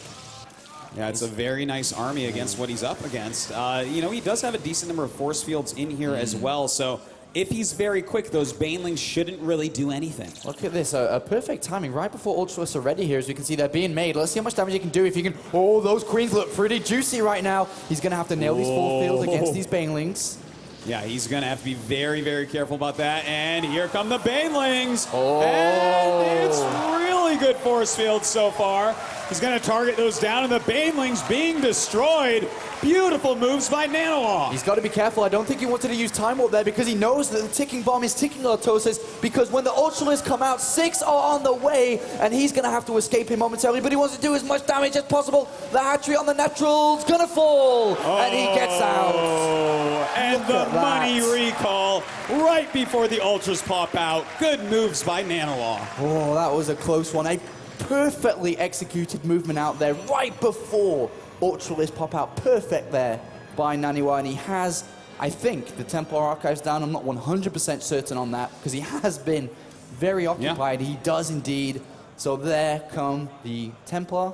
Yeah, it's a very nice army against what he's up against. You know, he does have a decent number of force fields in here as well, so if he's very quick, those Banelings shouldn't really do anything. Look at this, a perfect timing right before Ultralists are ready here, as we can see they're being made. Let's see how much damage he can do if he can... Oh, those Queens look pretty juicy right now. He's going to have to nail these force fields against these Banelings. Yeah, he's going to have to be very, very careful about that. And here come the Banelings. Oh. And it's really good force field so far. He's going to target those down, and the Banelings being destroyed. Beautiful moves by Naniwa. He's got to be careful. I don't think he wanted to use Time Warp there because he knows that the ticking bomb is ticking Artosis, because when the Ultralists come out, 6 are on the way, and he's going to have to escape him momentarily, but he wants to do as much damage as possible. The hatchery on the natural's going to fall, and he gets out. And Look the at that. money recall right before the Ultras pop out. Good moves by Naniwa. Oh, that was a close one. A perfectly executed movement out there right before Ultralist pop out. Perfect there by Naniwa, and he has, I think, the Templar Archives down. I'm not 100% certain on that because he has been very occupied. He does indeed. So there come the Templar,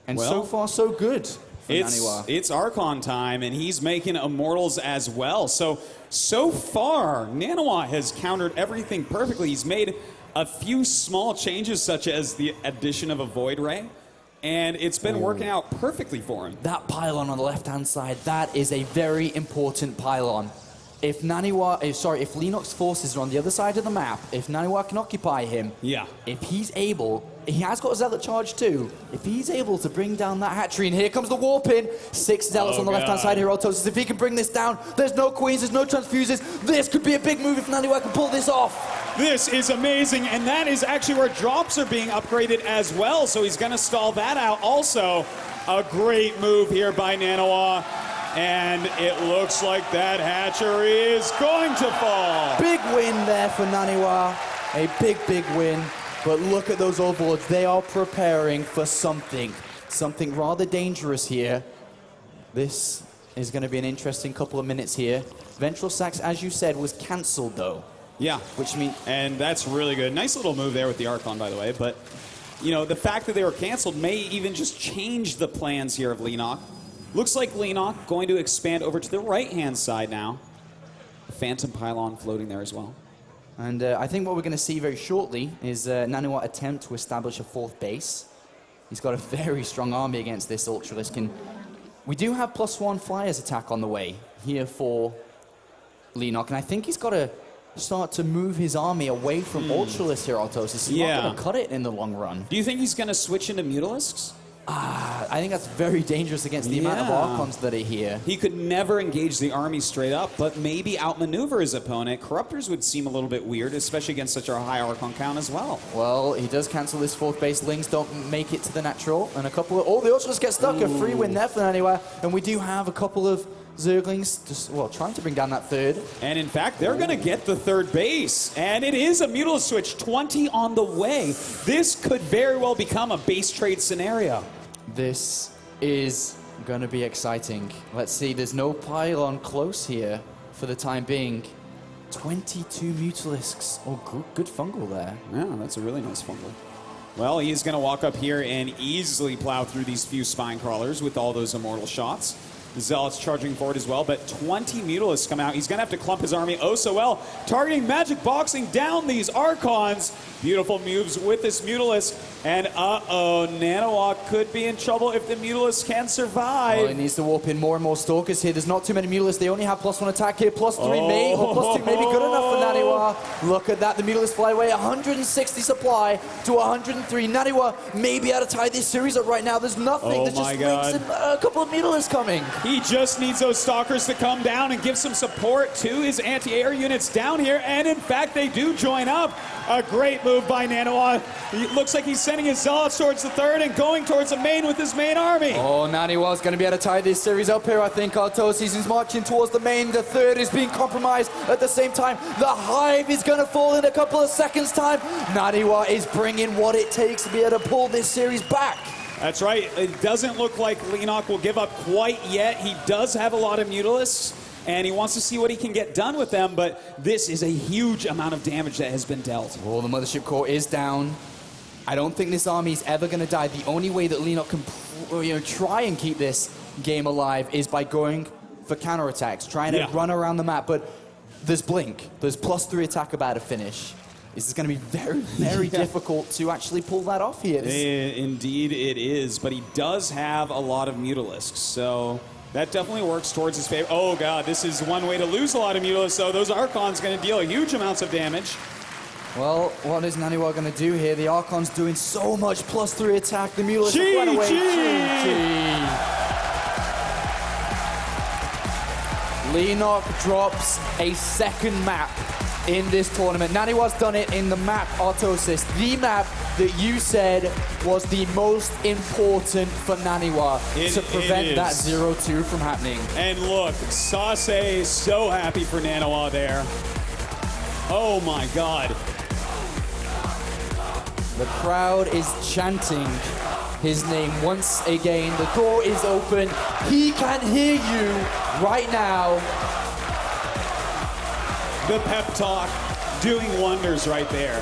and so far so good for Naniwa. It's Archon time, and he's making Immortals as well. So far, Naniwa has countered everything perfectly. He's made a few small changes, such as the addition of a Void Ray, and it's been working out perfectly for him. That pylon on the left-hand side, that is a very important pylon. If Leenock's forces are on the other side of the map, if Naniwa can occupy him, if he's able, he has got a Zealot charge too, if he's able to bring down that hatchery, and here comes the warp in, 6 Zealots on the left-hand side here, Artosis, if he can bring this down, there's no Queens, there's no Transfuses, this could be a big move if Naniwa can pull this off. This is amazing, and that is actually where drops are being upgraded as well, so he's going to stall that out also. A great move here by Naniwa, and it looks like that hatchery is going to fall. Big win there for Naniwa, a big win, but look at those overlords. They are preparing for something rather dangerous here. This is going to be an interesting couple of minutes here. Ventral Sax, as you said, was cancelled though. Yeah, and that's really good. Nice little move there with the Archon, by the way. But, you know, the fact that they were canceled may even just change the plans here of Leenock. Looks like Leenock going to expand over to the right-hand side now. Phantom Pylon floating there as well. And I think what we're going to see very shortly is Naniwa attempt to establish a 4th base. He's got a very strong army against this Ultralisk. We do have +1 Flyers attack on the way here for Leenock, and I think he's got to start to move his army away from Ultralisk here, Artosis. He's not going to cut it in the long run. Do you think he's going to switch into Mutalisks? I think that's very dangerous against the amount of Archons that are here. He could never engage the army straight up, but maybe outmaneuver his opponent. Corruptors would seem a little bit weird, especially against such a high Archon count as well. Well, he does cancel this 4th base. Lings don't make it to the natural, and a couple of... Oh, the Ultras get stuck. A free win there for Naniwa, and we do have a couple of Zerglings just, trying to bring down that 3rd. And in fact, they're going to get the 3rd base. And it is a Mutalisk switch, 20 on the way. This could very well become a base trade scenario. This is going to be exciting. Let's see, there's no pylon close here for the time being. 22 Mutalisks. Oh, good fungal there. Yeah, that's a really nice fungal. Well, he's going to walk up here and easily plow through these few spine crawlers with all those immortal shots. The Zealots charging forward as well, but 20 Mutalisks come out. He's going to have to clump his army oh so well, targeting magic boxing down these Archons. Beautiful moves with this Mutalisk, and Naniwa could be in trouble if the Mutalisk can survive. Well, he needs to warp in more and more Stalkers here. There's not too many Mutalisks. They only have +1 attack here. +3 may, or +2 may be good enough for Naniwa. Look at that, the Mutalisk fly away. 160 supply to 103. Naniwa may be able to tie this series up right now. There's nothing. There's just Lings and a couple of Mutalisks coming. He just needs those Stalkers to come down and give some support to his anti-air units down here, and in fact, they do join up. A great move by Naniwa. It looks like he's sending his Zealots towards the 3rd and going towards the main with his main army. Oh, Naniwa's going to be able to tie this series up here, I think. Artosis is marching towards the main. The 3rd is being compromised at the same time. The Hive is going to fall in a couple of seconds' time. Naniwa is bringing what it takes to be able to pull this series back. That's right. It doesn't look like Leenock will give up quite yet. He does have a lot of Mutalisks, and he wants to see what he can get done with them, but this is a huge amount of damage that has been dealt. Well, the Mothership Core is down. I don't think this army is ever going to die. The only way that Leenock can try and keep this game alive is by going for counterattacks, trying to run around the map, but there's Blink. There's +3 attack about to finish. This is going to be very, very difficult to actually pull that off here. Indeed it is, but he does have a lot of Mutalisks, so that definitely works towards his favor. Oh god, this is one way to lose a lot of Mutalisks, so those Archons going to deal huge amounts of damage. Well, what is Naniwa going to do here? The Archon's doing so much +3 attack. The Mules have run away. GG. Leenock drops a second map in this tournament. Naniwa's done it in the map, Artosis. The map that you said was the most important for Naniwa to prevent that 0-2 from happening. And look, Sase is so happy for Naniwa there. Oh my God. The crowd is chanting his name once again. The door is open. He can hear you right now. The pep talk doing wonders right there.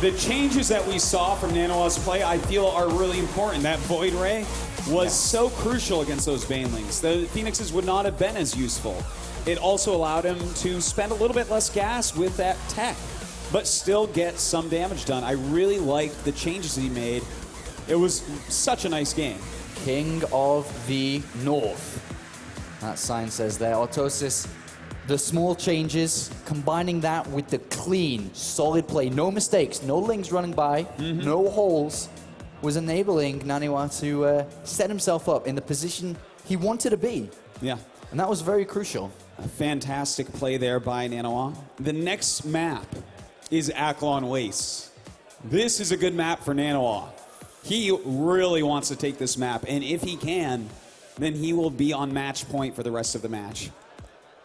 The changes that we saw from Naniwa's play, I feel, are really important. That Void Ray was so crucial against those Banelings. The Phoenixes would not have been as useful. It also allowed him to spend a little bit less gas with that tech, but still get some damage done. I really liked the changes he made. It was such a nice game. King of the North. That sign says there. Artosis, the small changes, combining that with the clean, solid play, no mistakes, no lings running by, no holes, was enabling Naniwa to set himself up in the position he wanted to be. Yeah. And that was very crucial. A fantastic play there by Naniwa. The next map is Aklon Waste. This is a good map for Naniwa. He really wants to take this map, and if he can, then he will be on match point for the rest of the match.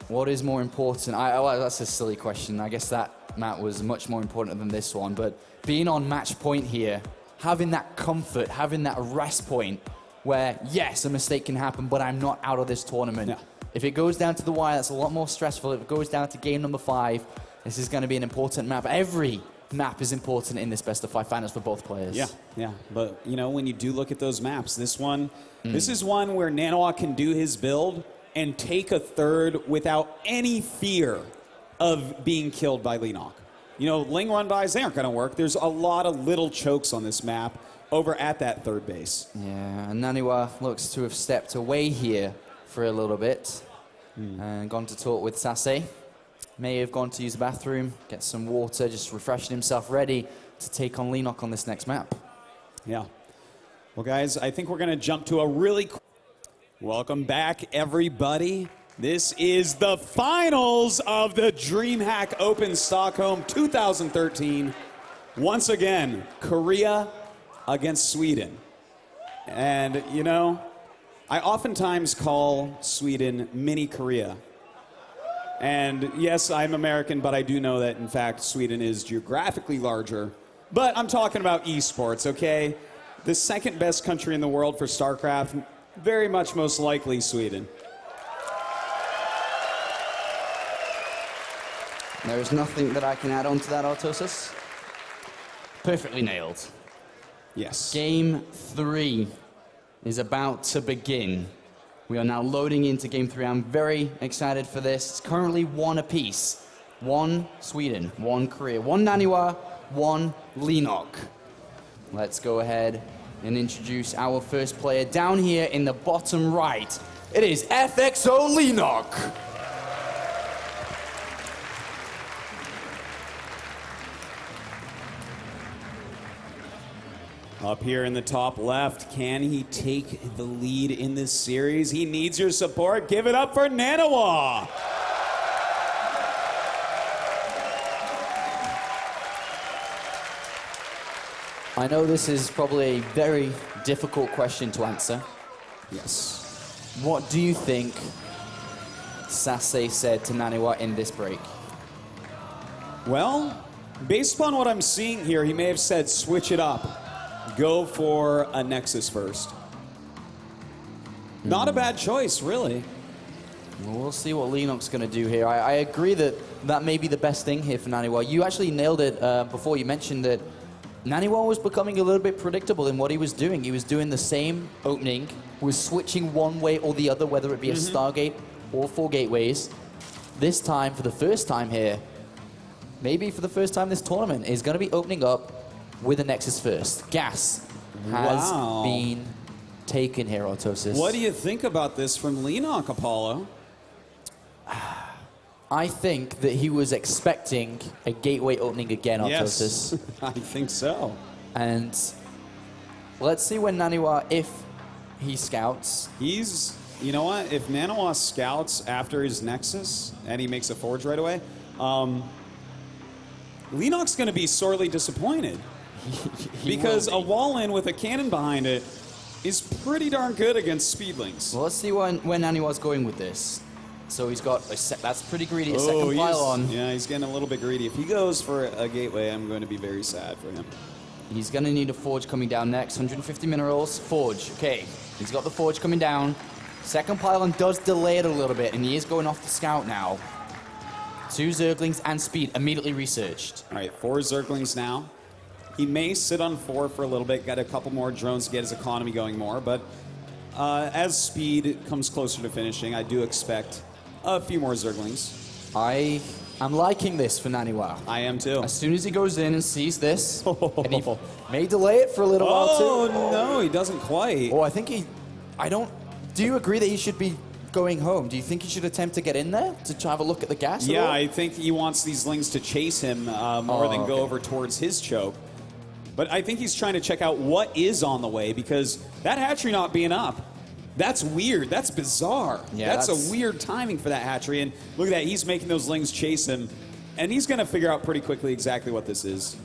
What is more important? Well, that's a silly question. I guess that map was much more important than this one, but being on match point here, having that comfort, having that rest point where, yes, a mistake can happen, but I'm not out of this tournament. Yeah. If it goes down to the wire, that's a lot more stressful. If it goes down to game number 5, this is going to be an important map. Every map is important in this best-of-5 finals for both players. Yeah. But, you know, when you do look at those maps, this is one where Naniwa can do his build and take a third without any fear of being killed by Leenock. You know, Ling run-bys, they aren't going to work. There's a lot of little chokes on this map over at that third base. Yeah, and Naniwa looks to have stepped away here for a little bit and gone to talk with Sase. May have gone to use the bathroom, get some water, just refreshing himself, ready to take on Leenock on this next map. Yeah. Well, guys, I think we're going to jump to a really quick... Welcome back, everybody. This is the finals of the DreamHack Open Stockholm 2013. Once again, Korea against Sweden. And, you know, I oftentimes call Sweden mini Korea. And yes, I'm American, but I do know that, in fact, Sweden is geographically larger. But I'm talking about esports, okay? The second best country in the world for StarCraft, very much most likely Sweden. There is nothing that I can add on to that, Artosis. Perfectly nailed. Yes. Game 3 is about to begin. We are now loading into Game 3. I'm very excited for this. It's currently 1 apiece. 1 Sweden, 1 Korea, 1 Naniwa, 1 Leenock. Let's go ahead and introduce our first player down here in the bottom right. It is FXO Leenock. Up here in the top left, can he take the lead in this series? He needs your support. Give it up for Naniwa. I know this is probably a very difficult question to answer. Yes. What do you think Sase said to Naniwa in this break? Well, based upon what I'm seeing here, he may have said switch it up. Go for a Nexus first. Not a bad choice, really. Well, we'll see what Leenock's going to do here. I agree that that may be the best thing here for Naniwa. You actually nailed it before. You mentioned that Naniwa was becoming a little bit predictable in what he was doing. He was doing the same opening, was switching one way or the other, whether it be a Stargate or 4 gateways. This time, for the first time here, maybe for the first time this tournament, is going to be opening up with a Nexus first. Gas has been taken here, Artosis. What do you think about this from Leenock, Apollo? I think that he was expecting a gateway opening again, Yes, Artosis. I think so. And let's see when Naniwa, if he scouts. He's, you know what? If Naniwa scouts after his Nexus and he makes a forge right away, Leenock's going to be sorely disappointed because a wall in with a cannon behind it is pretty darn good against speedlings. Well, let's see where Naniwa's going with this. So he's got that's pretty greedy. A second pylon. Yeah, he's getting a little bit greedy. If he goes for a gateway, I'm going to be very sad for him. He's going to need a forge coming down next. 150 minerals. Forge. Okay. He's got the forge coming down. Second pylon does delay it a little bit, and he is going off the scout now. 2 Zerglings and speed immediately researched. All right, 4 Zerglings now. He may sit on 4 for a little bit, got a couple more drones to get his economy going more, but as speed comes closer to finishing, I do expect a few more Zerglings. I'm liking this for Naniwa. I am too. As soon as he goes in and sees this, and he may delay it for a little while too. Oh, no, he doesn't quite. Oh, do you agree that he should be going home? Do you think he should attempt to get in there to try have a look at the gas? Yeah, I think he wants these Lings to chase him more than go over towards his choke. But I think he's trying to check out what is on the way because that hatchery not being up, that's weird. That's bizarre. Yeah, that's a weird timing for that hatchery. And look at that. He's making those Lings chase him. And he's going to figure out pretty quickly exactly what this is.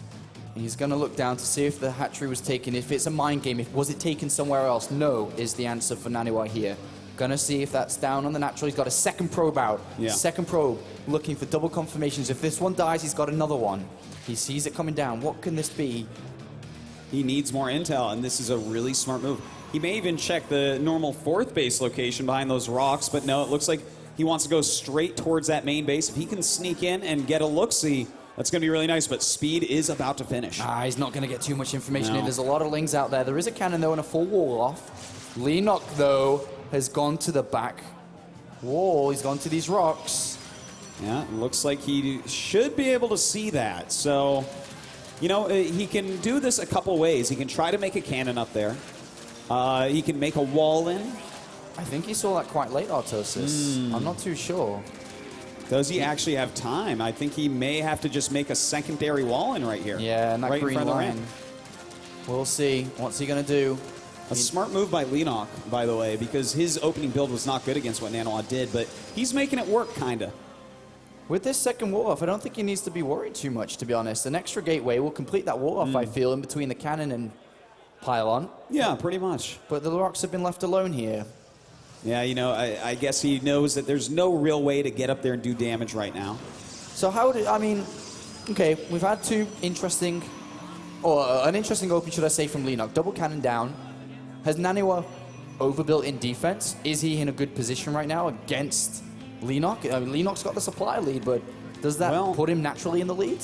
He's going to look down to see if the hatchery was taken. If it's a mind game, was it taken somewhere else? No is the answer for Naniwa here. Gonna see if that's down on the natural. He's got a second probe out. Yeah. Second probe, looking for double confirmations. If this one dies, he's got another one. He sees it coming down. What can this be? He needs more intel, and this is a really smart move. He may even check the normal 4th base location behind those rocks, but no, it looks like he wants to go straight towards that main base. If he can sneak in and get a look-see, that's going to be really nice, but speed is about to finish. He's not going to get too much information No. in. There's a lot of Lings out there. There is a cannon, though, and a full wall off. Leenock, though, has gone to the back wall. He's gone to these rocks. Yeah, it looks like he should be able to see that. So, you know, he can do this a couple ways. He can try to make a cannon up there. He can make a wall in. I think he saw that quite late, Artosis. I'm not too sure. Does he actually have time? I think he may have to just make a secondary wall in right here. Yeah, and that right green in front line. of the ring. We'll see. What's he going to do? A smart move by Leenock, by the way, because his opening build was not good against what Naniwa did, but he's making it work, kind of. With this second wall off, I don't think he needs to be worried too much, to be honest. An extra gateway will complete that wall off, I feel, in between the cannon and pylon. Yeah, pretty much. But the rocks have been left alone here. Yeah, you know, I guess he knows that there's no real way to get up there and do damage right now. So okay, we've had an interesting open, should I say, from Leenock. Double cannon down. Has Naniwa overbuilt in defense? Is he in a good position right now against Leenock? I mean, Leenock's got the supply lead, but does that put him naturally in the lead?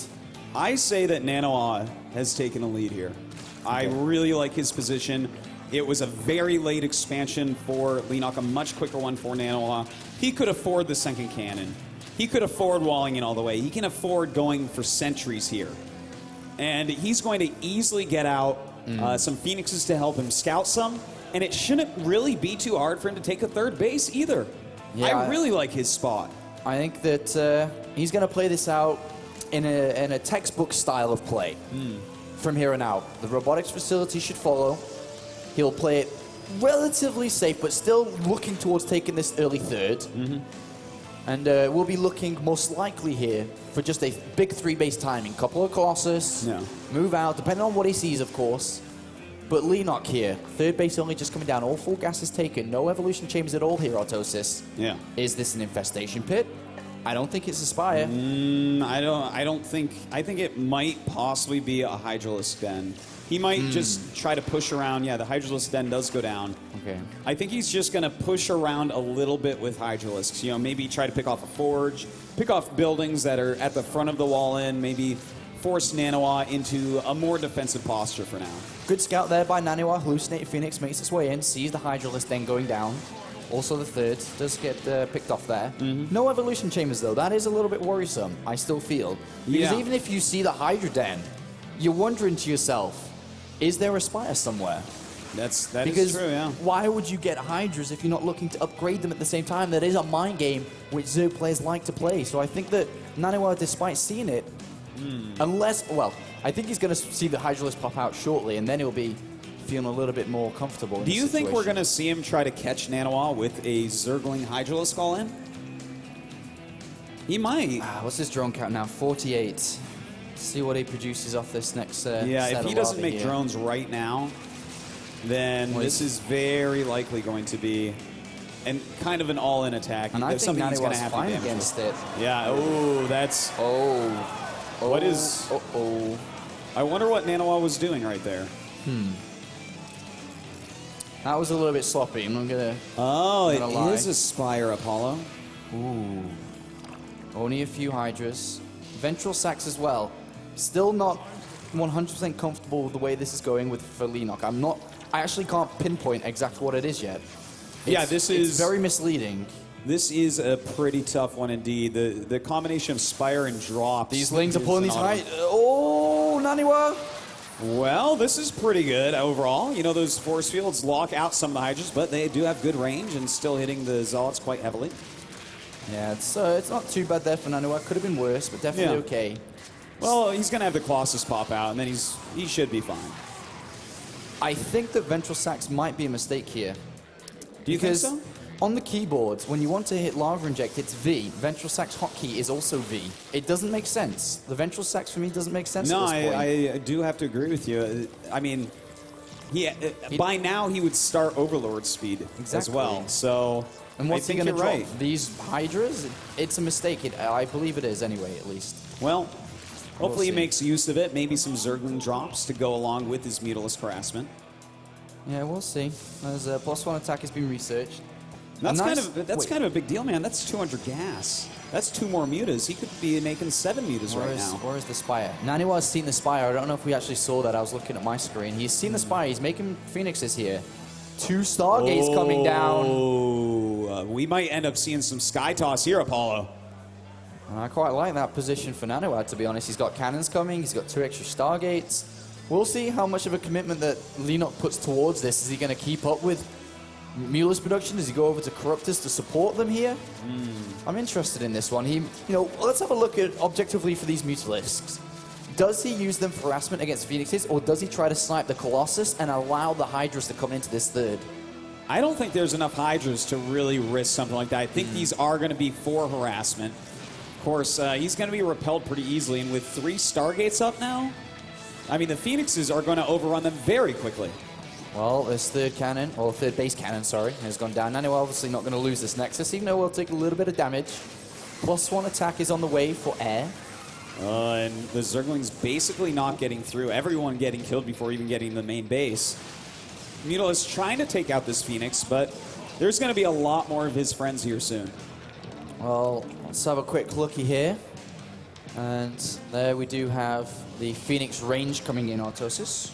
I say that Naniwa has taken a lead here. I really like his position. It was a very late expansion for Leenock, a much quicker one for Naniwa. He could afford the second cannon. He could afford walling in all the way. He can afford going for sentries here. And he's going to easily get out some Phoenixes to help him scout some, and it shouldn't really be too hard for him to take a 3rd base either. Yeah, I really like his spot. I think that he's going to play this out in a textbook style of play from here on out. The robotics facility should follow. He'll play it relatively safe, but still looking towards taking this early 3rd. And we'll be looking most likely here for just a big 3-base timing. Couple of Colossus, move out, depending on what he sees, of course. But Leenock here, 3rd base only just coming down. All full gas is taken. No evolution chambers at all here, Artosis. Yeah. Is this an infestation pit? I don't think it's a spire. I think it might possibly be a Hydralisk den. He might just try to push around. Yeah, the Hydralisk den does go down. Okay. I think he's just going to push around a little bit with Hydralisks. You know, maybe try to pick off a forge, pick off buildings that are at the front of the wall in, maybe force Naniwa into a more defensive posture for now. Good scout there by Naniwa. Hallucinated Phoenix makes its way in, sees the Hydralisk den going down. Also the 3rd does get picked off there. No evolution chambers, though. That is a little bit worrisome, I still feel. Because even if you see the Hydra den, you're wondering to yourself, is there a spire somewhere? That is Because true, yeah. why would you get Hydras if you're not looking to upgrade them at the same time? That is a mind game which Zerg players like to play. So I think that Naniwa, despite seeing it, unless, well, I think he's going to see the Hydralisk pop out shortly, and then he'll be feeling a little bit more comfortable. In Do you think we're going to? to see him try to catch Naniwa with a Zergling Hydralisk all in? He might. What's his drone count now? 48. See what he produces off this next Yeah, set if he of doesn't larvae make here. drones right now, then Well, this is very likely going to be kind of an all-in attack. And I There's think something he's going to Naniwa's have fine to damage against with. it. Yeah, oh, that's... Oh. What is... Uh-oh. I wonder what Naniwa was doing right there. That was a little bit sloppy. I'm not going to... Oh, Not gonna it is lie. a Spire, Apollo. Ooh. Only a few Hydras. Ventral Sacs as well. Still not 100% comfortable with the way this is going for Leenock. I actually can't pinpoint exactly what it is yet. Yeah, It's it's very misleading. This is a pretty tough one indeed. The combination of Spire and drops. These Lings are is pulling these not- high. Oh, Naniwa. Well, this is pretty good overall. You know, those force fields lock out some of the Hydras, but they do have good range and still hitting the Zealots quite heavily. Yeah, it's not too bad there for Naniwa. Could have been worse, but definitely Yeah. okay. Well, he's going to have the Colossus pop out, and then he should be fine. I think that Ventral Sacs might be a mistake here. Do you Because think so? on the keyboards, when you want to hit Lava Inject, it's V. Ventral Sacs hotkey is also V. It doesn't make sense. The Ventral Sacs for me doesn't make sense No, at this point. I do have to agree with you. I mean, by now he would start Overlord speed as Exactly. well. So And what's I think he going to you're drop? right. These Hydras? It's a mistake. I believe it is anyway, at least. Well, hopefully he see. makes use of it. Maybe some Zergling drops to go along with his Mutalisk harassment. Yeah, we'll see. There's a +1 attack has been researched. That's Wait. kind of a big deal, man. That's 200 gas. That's 2 more mutas. He could be making 7 mutas right now. Where is the Spire? Naniwa has seen the Spire. I don't know if we actually saw that. I was looking at my screen. He's seen the Spire. He's making Phoenixes here. 2 Stargates coming down. Oh, we might end up seeing some Sky Toss here, Apollo. And I quite like that position for Naniwa, to be honest. He's got cannons coming. He's got 2 extra Stargates. We'll see how much of a commitment that Leenock puts towards this. Is he going to keep up with Mueller's production? Does he go over to Corruptors to support them here? I'm interested in this one. Let's have a look at objectively for these Mutalisks. Does he use them for harassment against Phoenixes, or does he try to snipe the Colossus and allow the Hydras to come into this third? I don't think there's enough Hydras to really risk something like that. I think these are going to be for harassment. Of course, he's going to be repelled pretty easily, and with 3 Stargates up now, I mean, the Phoenixes are going to overrun them very quickly. Well, this third base cannon, has gone down. Naniwa obviously not going to lose this Nexus, even though we'll take a little bit of damage. +1 attack is on the way for air. And the Zergling's basically not getting through. Everyone getting killed before even getting the main base. Mutalisk trying to take out this Phoenix, but there's going to be a lot more of his friends here soon. Well, let's have a quick looky here. And there we do have the Phoenix range coming in, Artosis.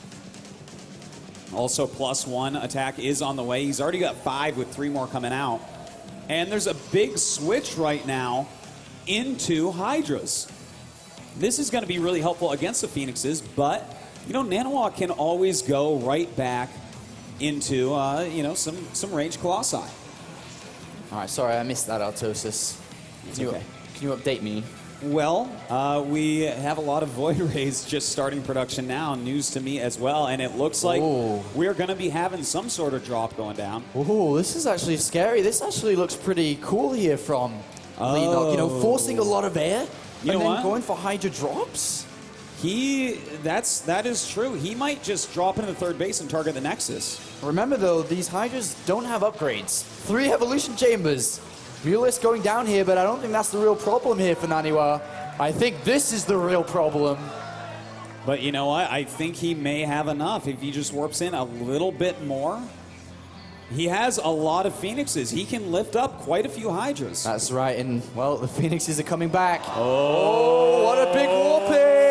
Also, +1 attack is on the way. He's already got 5 with 3 more coming out. And there's a big switch right now into Hydras. This is going to be really helpful against the Phoenixes, but, Naniwa can always go right back into, some range Colossi. All right, sorry, I missed that, Artosis. okay. Can you update me? Well, we have a lot of Void Rays just starting production now. News to me as well, and it looks like Ooh. we're going to be having some sort of drop going down. Oh, this is actually scary. This actually looks pretty cool here from Leenock. Forcing a lot of air You and know then what? going for Hydra drops. That is true. He might just drop into third base and target the Nexus. Remember, though, these Hydras don't have upgrades. 3 Evolution Chambers. Mulis going down here, but I don't think that's the real problem here for Naniwa. I think this is the real problem. But you know what? I think he may have enough if he just warps in a little bit more. He has a lot of Phoenixes. He can lift up quite a few Hydras. That's right, and, well, the Phoenixes are coming back. Oh, what a big warp in!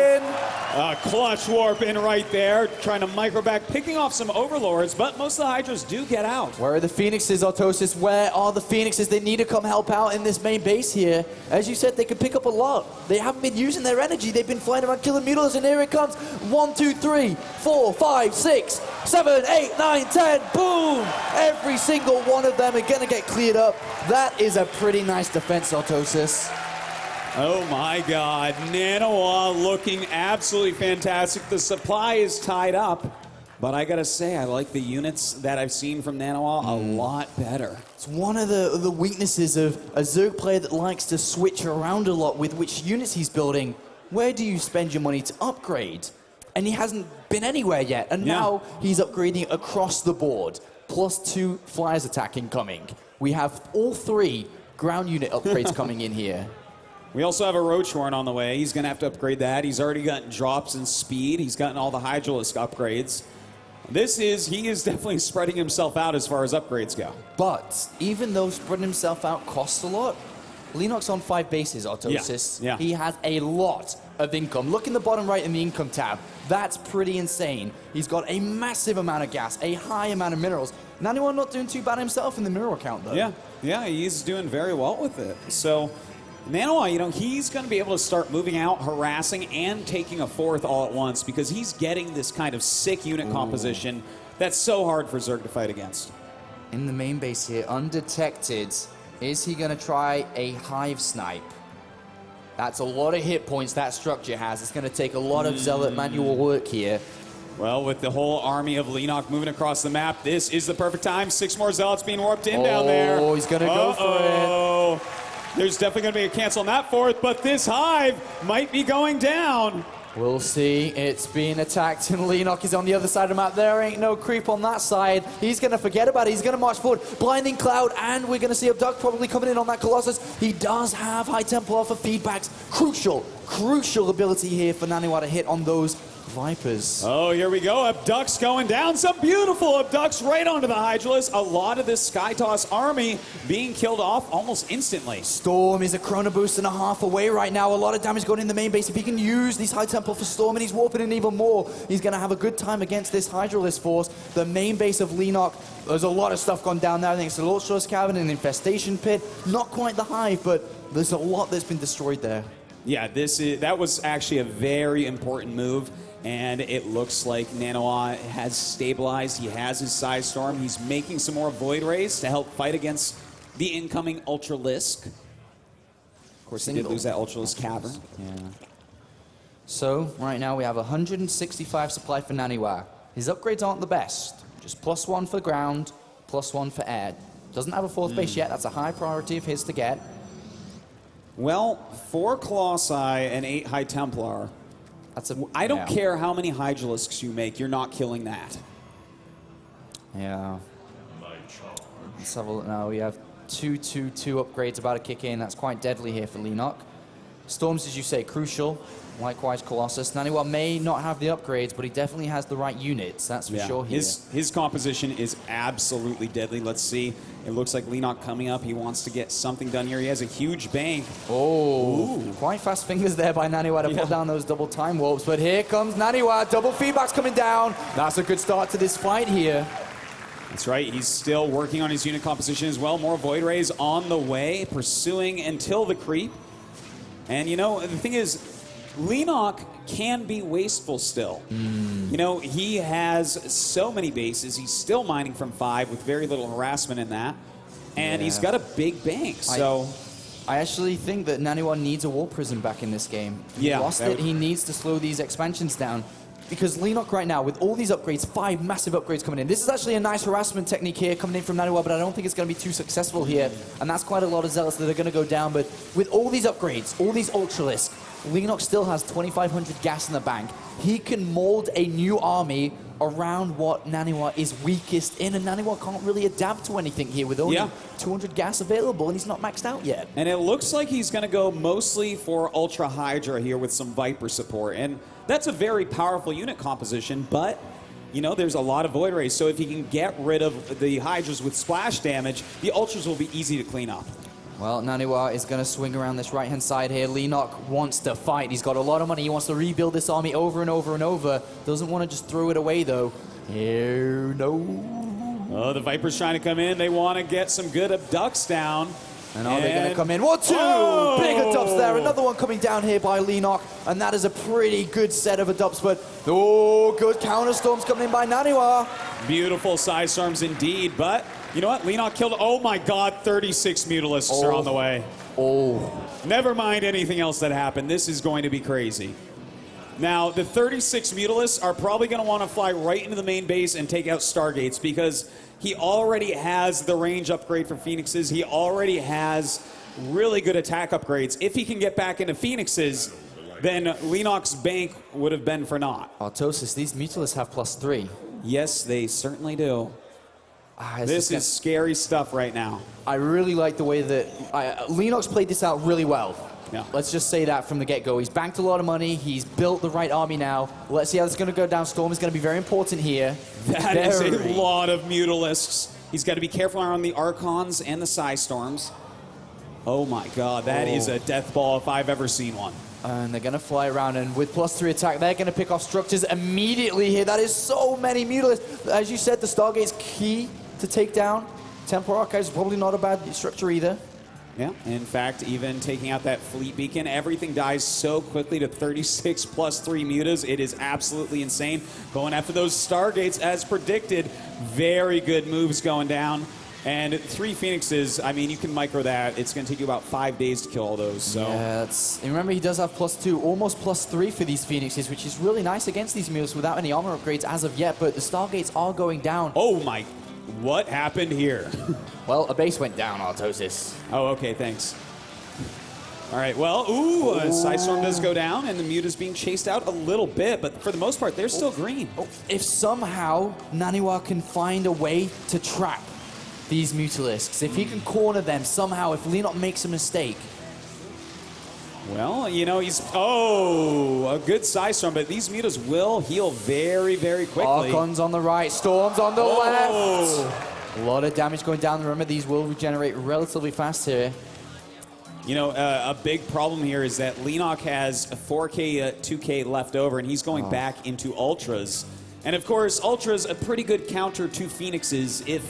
Clutch warp in right there, trying to micro back, picking off some Overlords, but most of the Hydras do get out. Where are the Phoenixes, Artosis? Where are the Phoenixes? They need to come help out in this main base here. As you said, they can pick up a lot. They haven't been using their energy. They've been flying around killing Mutalisk, and here it comes. 1, 2, 3, 4, 5, 6. 7, 8, 9, 10, boom! Every single one of them are gonna get cleared up. That is a pretty nice defense, Autosis. Oh my God, Naniwa looking absolutely fantastic. The supply is tied up, but I gotta say, I like the units that I've seen from Naniwa a lot better. It's one of the weaknesses of a Zerg player that likes to switch around a lot with which units he's building. Where do you spend your money to upgrade? And he hasn't been anywhere yet, and now he's upgrading across the board. +2 flyers attack incoming. We have all 3 ground unit upgrades coming in here. We also have a Roachhorn on the way. He's going to have to upgrade that. He's already gotten drops in speed. He's gotten all the Hydralisk upgrades. He is definitely spreading himself out as far as upgrades go. But even though spreading himself out costs a lot, Leenock's on 5 bases, Autosis. Yeah. He has a lot of income. Look in the bottom right in the income tab. That's pretty insane. He's got a massive amount of gas, a high amount of minerals. Naniwa not doing too bad himself in the mineral count, though. Yeah, he's doing very well with it. So Naniwa, he's going to be able to start moving out, harassing, and taking a 4th all at once because he's getting this kind of sick unit composition that's so hard for Zerg to fight against. In the main base here, undetected, is he going to try a Hive Snipe? That's a lot of hit points that structure has. It's going to take a lot of Zealot manual work here. Well, with the whole army of Leenock moving across the map, this is the perfect time. 6 more Zealots being warped in down there. Oh, he's going to go for it. There's definitely going to be a cancel on that 4th, but this Hive might be going down. We'll see. It's being attacked, and Leenock is on the other side of the map. There ain't no creep on that side. He's going to forget about it. He's going to march forward. Blinding Cloud, and we're going to see Abduct probably coming in on that Colossus. He does have High Templar for feedbacks. Crucial ability here for Naniwa to hit on those Vipers. Oh, here we go. Abducts going down. Some beautiful Abducts right onto the Hydralisk. A lot of this Skytoss army being killed off almost instantly. Storm is a Chrono Boost and a half away right now. A lot of damage going in the main base. If he can use these High Temple for Storm and he's warping in even more, he's going to have a good time against this Hydralisk force. The main base of Leenock, there's a lot of stuff gone down there. I think it's the Lordshaw's Cavern, an Infestation Pit. Not quite the Hive, but there's a lot that's been destroyed there. Yeah, that was actually a very important move. And it looks like Naniwa has stabilized. He has his Psy Storm. He's making some more Void Rays to help fight against the incoming Ultralisk. Of course, he did lose that Ultralisk Cavern. Yeah. So, right now we have 165 supply for Naniwa. His upgrades aren't the best. Just +1 for ground, +1 for air. Doesn't have a 4th base yet. That's a high priority of his to get. Well, 4 Colossi and 8 High Templar. I don't care how many Hydralisks you make, you're not killing that. Yeah. Let's have a look now. We have 2 upgrades about to kick in. That's quite deadly here for Leenock. Storms, as you say, crucial. Likewise, Colossus. Naniwa may not have the upgrades, but he definitely has the right units. That's for sure here. His composition is absolutely deadly. Let's see. It looks like Leenock coming up. He wants to get something done here. He has a huge bank. Oh, quite fast fingers there by Naniwa to pull down those double time warps. But here comes Naniwa. Double feedback's coming down. That's a good start to this fight here. That's right. He's still working on his unit composition as well. More Void Rays on the way, pursuing until the creep. And, the thing is, Leenock can be wasteful still. He has so many bases. He's still mining from 5 with very little harassment in that. And he's got a big bank, so... I actually think that Naniwa needs a Wall Prison back in this game. He lost it. He needs to slow these expansions down. Because Leenock right now, with all these upgrades, 5 massive upgrades coming in. This is actually a nice harassment technique here coming in from Naniwa, but I don't think it's going to be too successful here. And that's quite a lot of Zealots that are going to go down. But with all these upgrades, all these Ultralisk, Leenock still has 2,500 gas in the bank. He can mold a new army around what Naniwa is weakest in, and Naniwa can't really adapt to anything here with only 200 gas available, and he's not maxed out yet. And it looks like he's going to go mostly for Ultra Hydra here with some Viper support. And that's a very powerful unit composition, but, there's a lot of Void Rays, so if he can get rid of the Hydras with splash damage, the Ultras will be easy to clean up. Well, Naniwa is going to swing around this right-hand side here. Leenock wants to fight. He's got a lot of money. He wants to rebuild this army over and over and over. Doesn't want to just throw it away, though. Oh, no. Oh, the Viper's trying to come in. They want to get some good abducts down. And are they going to come in? 1, 2! Oh! Big adubs there. Another one coming down here by Leenock. And that is a pretty good set of adubs. But, oh, good counter storms coming in by Naniwa. Beautiful side storms indeed, but you know what? Leenock killed, oh my god, 36 Mutalisks are on the way. Oh. Never mind anything else that happened. This is going to be crazy. Now, the 36 Mutalisks are probably going to want to fly right into the main base and take out Stargates because he already has the range upgrade for Phoenixes. He already has really good attack upgrades. If he can get back into Phoenixes, then Leenock's bank would have been for naught. Artosis, these Mutalisks have +3. Yes, they certainly do. This is scary stuff right now. I really like the way that Leenock's played this out really well. Yeah. Let's just say that from the get-go. He's banked a lot of money. He's built the right army now. Let's see how it's going to go down. Storm is going to be very important here. That is a lot of Mutalisks. He's got to be careful around the Archons and the Psy Storms. Oh my god, that is a death ball if I've ever seen one. And they're going to fly around, and with +3 attack, they're going to pick off structures immediately here. That is so many Mutalisks. As you said, the Stargate's key to take down. Temporal Archives is probably not a bad structure either. Yeah, in fact, even taking out that fleet beacon, everything dies so quickly to 36 +3 mutas. It is absolutely insane. Going after those Stargates as predicted. Very good moves going down. And 3 Phoenixes, I mean, you can micro that. It's going to take you about 5 days to kill all those. So. Yeah, and remember, he does have +2, almost +3 for these Phoenixes, which is really nice against these mutas without any armor upgrades as of yet. But the Stargates are going down. Oh my, what happened here? Well, a base went down, Artosis. Oh, okay, thanks. All right, well, a Psystorm does go down, and the Mute is being chased out a little bit, but for the most part, they're still green. If somehow Naniwa can find a way to trap these Mutalisks, if he can corner them somehow, if Leenock makes a mistake. Well, you know, he's, a good Psystorm, but these Mutas will heal very, very quickly. Archons on the right, Storms on the left. A lot of damage going down. Remember, these will regenerate relatively fast here. You know, a big problem here is that Leenock has a 4K, 2K left over, and he's going back into Ultras. And of course, Ultras a pretty good counter to Phoenixes if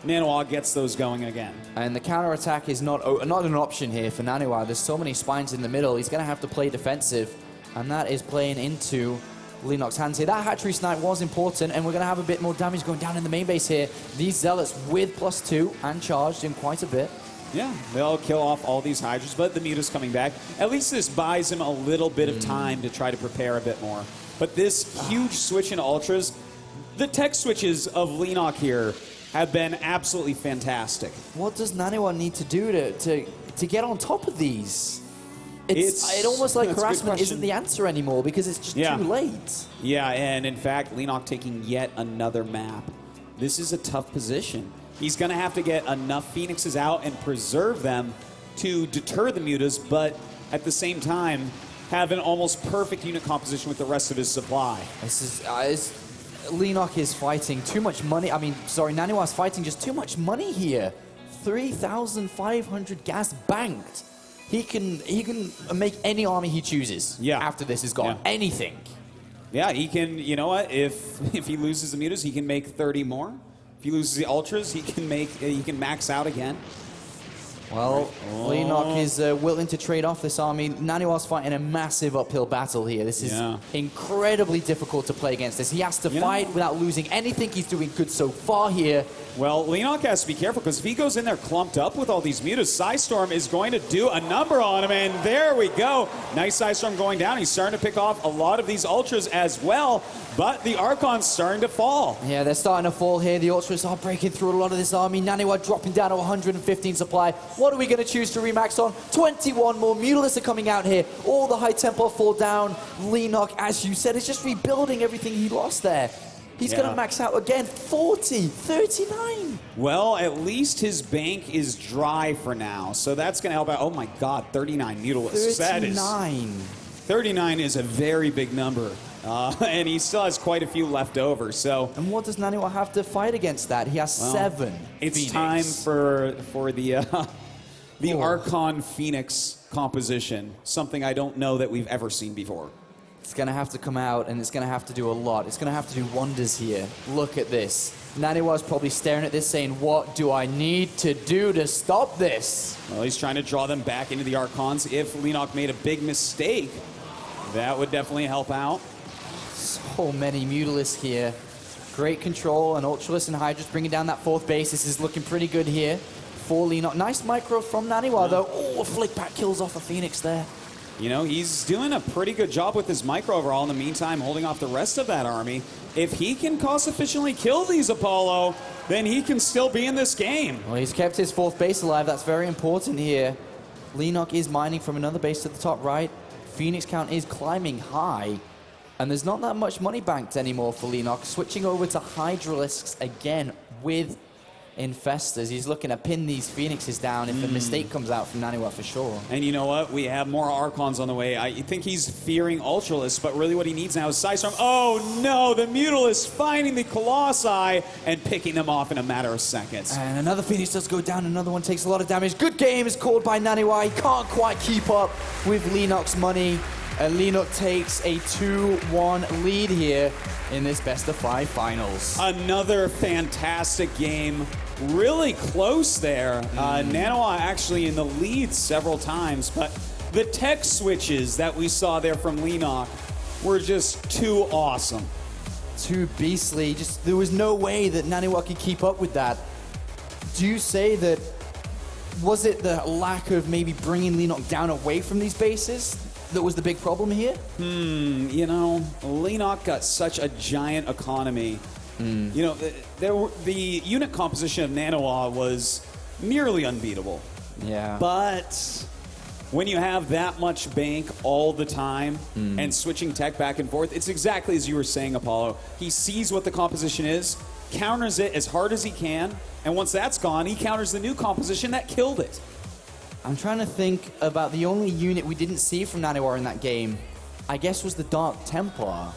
Naniwa gets those going again. And the counterattack is not an option here for Naniwa. There's so many spines in the middle. He's going to have to play defensive, and that is playing into Leenock's hands here. That hatchery snipe was important, and we're going to have a bit more damage going down in the main base here. These Zealots with +2 and charged in quite a bit. Yeah, they'll kill off all these Hydras, but the Muta's coming back. At least this buys him a little bit of time to try to prepare a bit more. But this huge switch into Ultras, the tech switches of Leenock here have been absolutely fantastic. What does Naniwa need to do to get on top of these? It's almost like harassment isn't the answer anymore because it's just too late. Yeah, and in fact, Leenock taking yet another map. This is a tough position. He's going to have to get enough Phoenixes out and preserve them to deter the Mutas, but at the same time, have an almost perfect unit composition with the rest of his supply. This is Leenock is fighting too much money. Naniwa's fighting just too much money here. 3,500 gas banked. He can make any army he chooses after this is gone. Yeah. Anything. Yeah, he can, you know what, if he loses the Mutas, he can make 30 more. If he loses the Ultras, he can max out again. Well, Leenock is willing to trade off this army. Naniwa's fighting a massive uphill battle here. This is incredibly difficult to play against this. He has to fight without losing anything. He's doing good so far here. Well, Leenock has to be careful because if he goes in there clumped up with all these Mutas, Psystorm is going to do a number on him, and there we go. Nice Psystorm going down. He's starting to pick off a lot of these Ultras as well, but the Archon's starting to fall. Yeah, they're starting to fall here. The Ultras are breaking through a lot of this army. Naniwa dropping down to 115 supply. What are we going to choose to remax on? 21 more Mutalisks are coming out here. All the high tempo fall down. Leenock, as you said, is just rebuilding everything he lost there. He's going to max out again. 40, 39. Well, at least his bank is dry for now, so that's going to help out. Oh my God, 39 Mutalisks. 39. 39 is a very big number. And he still has quite a few left over. So, and what does Naniwa have to fight against that? He has 7. It's Phoenix. time for the Archon Phoenix composition. Something I don't know that we've ever seen before. It's going to have to come out, and it's going to have to do a lot. It's going to have to do wonders here. Look at this. Naniwa's probably staring at this saying, what do I need to do to stop this? Well, he's trying to draw them back into the Archons. If Leenock made a big mistake, that would definitely help out. So many Mutalisks here. Great control, and Ultralisk and Hydra's bringing down that fourth base. This is looking pretty good here for Leenock. Nice micro from Naniwa, though. Oh, a flick back kills off a Phoenix there. You know, he's doing a pretty good job with his micro overall in the meantime, holding off the rest of that army. If he can cost-efficiently kill these Apollo, then he can still be in this game. Well, he's kept his fourth base alive. That's very important here. Leenock is mining from another base to the top right. Phoenix count is climbing high. And there's not that much money banked anymore for Leenock. Switching over to Hydralisks again with Infestors. He's looking to pin these Phoenixes down if a mistake comes out from Naniwa for sure. And you know what? We have more Archons on the way. I think he's fearing Ultralisk, but really what he needs now is Psystorm. Oh no, the Mutalisk finding the Colossi and picking them off in a matter of seconds. And another Phoenix does go down, another one takes a lot of damage. Good game is called by Naniwa. He can't quite keep up with Leenock's money. And Leenock takes a 2-1 lead here in this best-of-5 finals. Another fantastic game. Really close there. Naniwa actually in the lead several times, but the tech switches that we saw there from Leenock were just too awesome. Too beastly. Just there was no way that Naniwa could keep up with that. Do you say that, was it the lack of maybe bringing Leenock down away from these bases that was the big problem here? You know, Leenock got such a giant economy. You know, the unit composition of Naniwa was nearly unbeatable. Yeah. But when you have that much bank all the time and switching tech back and forth, it's exactly as you were saying, Apollo. He sees what the composition is, counters it as hard as he can, and once that's gone, he counters the new composition that killed it. I'm trying to think about the only unit we didn't see from Naniwa in that game, I guess was the Dark Templar.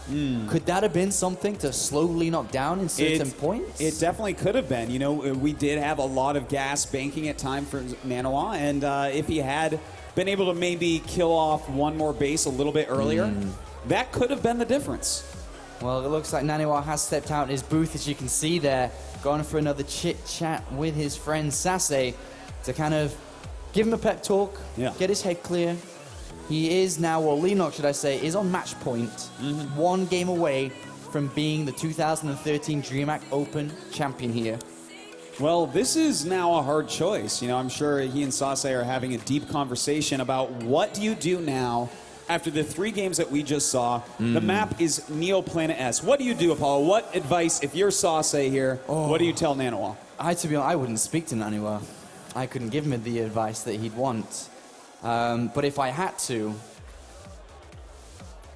Could that have been something to slowly knock down in certain points? It definitely could have been. You know, we did have a lot of gas banking at time for Naniwa, and if he had been able to maybe kill off one more base a little bit earlier, that could have been the difference. Well, it looks like Naniwa has stepped out in his booth, as you can see there, gone for another chit-chat with his friend Sase to kind of give him a pep talk, get his head clear. He is now, or Leenock should I say, is on match point, one game away from being the 2013 DreamHack Open champion here. Well, this is now a hard choice. You know, I'm sure he and Sase are having a deep conversation about what do you do now after the 3 games that we just saw. The map is Neoplanet S. What do you do, Apollo? What advice, if you're Sase here, what do you tell Naniwa? To be honest, I wouldn't speak to Naniwa. I couldn't give him the advice that he'd want. But if I had to,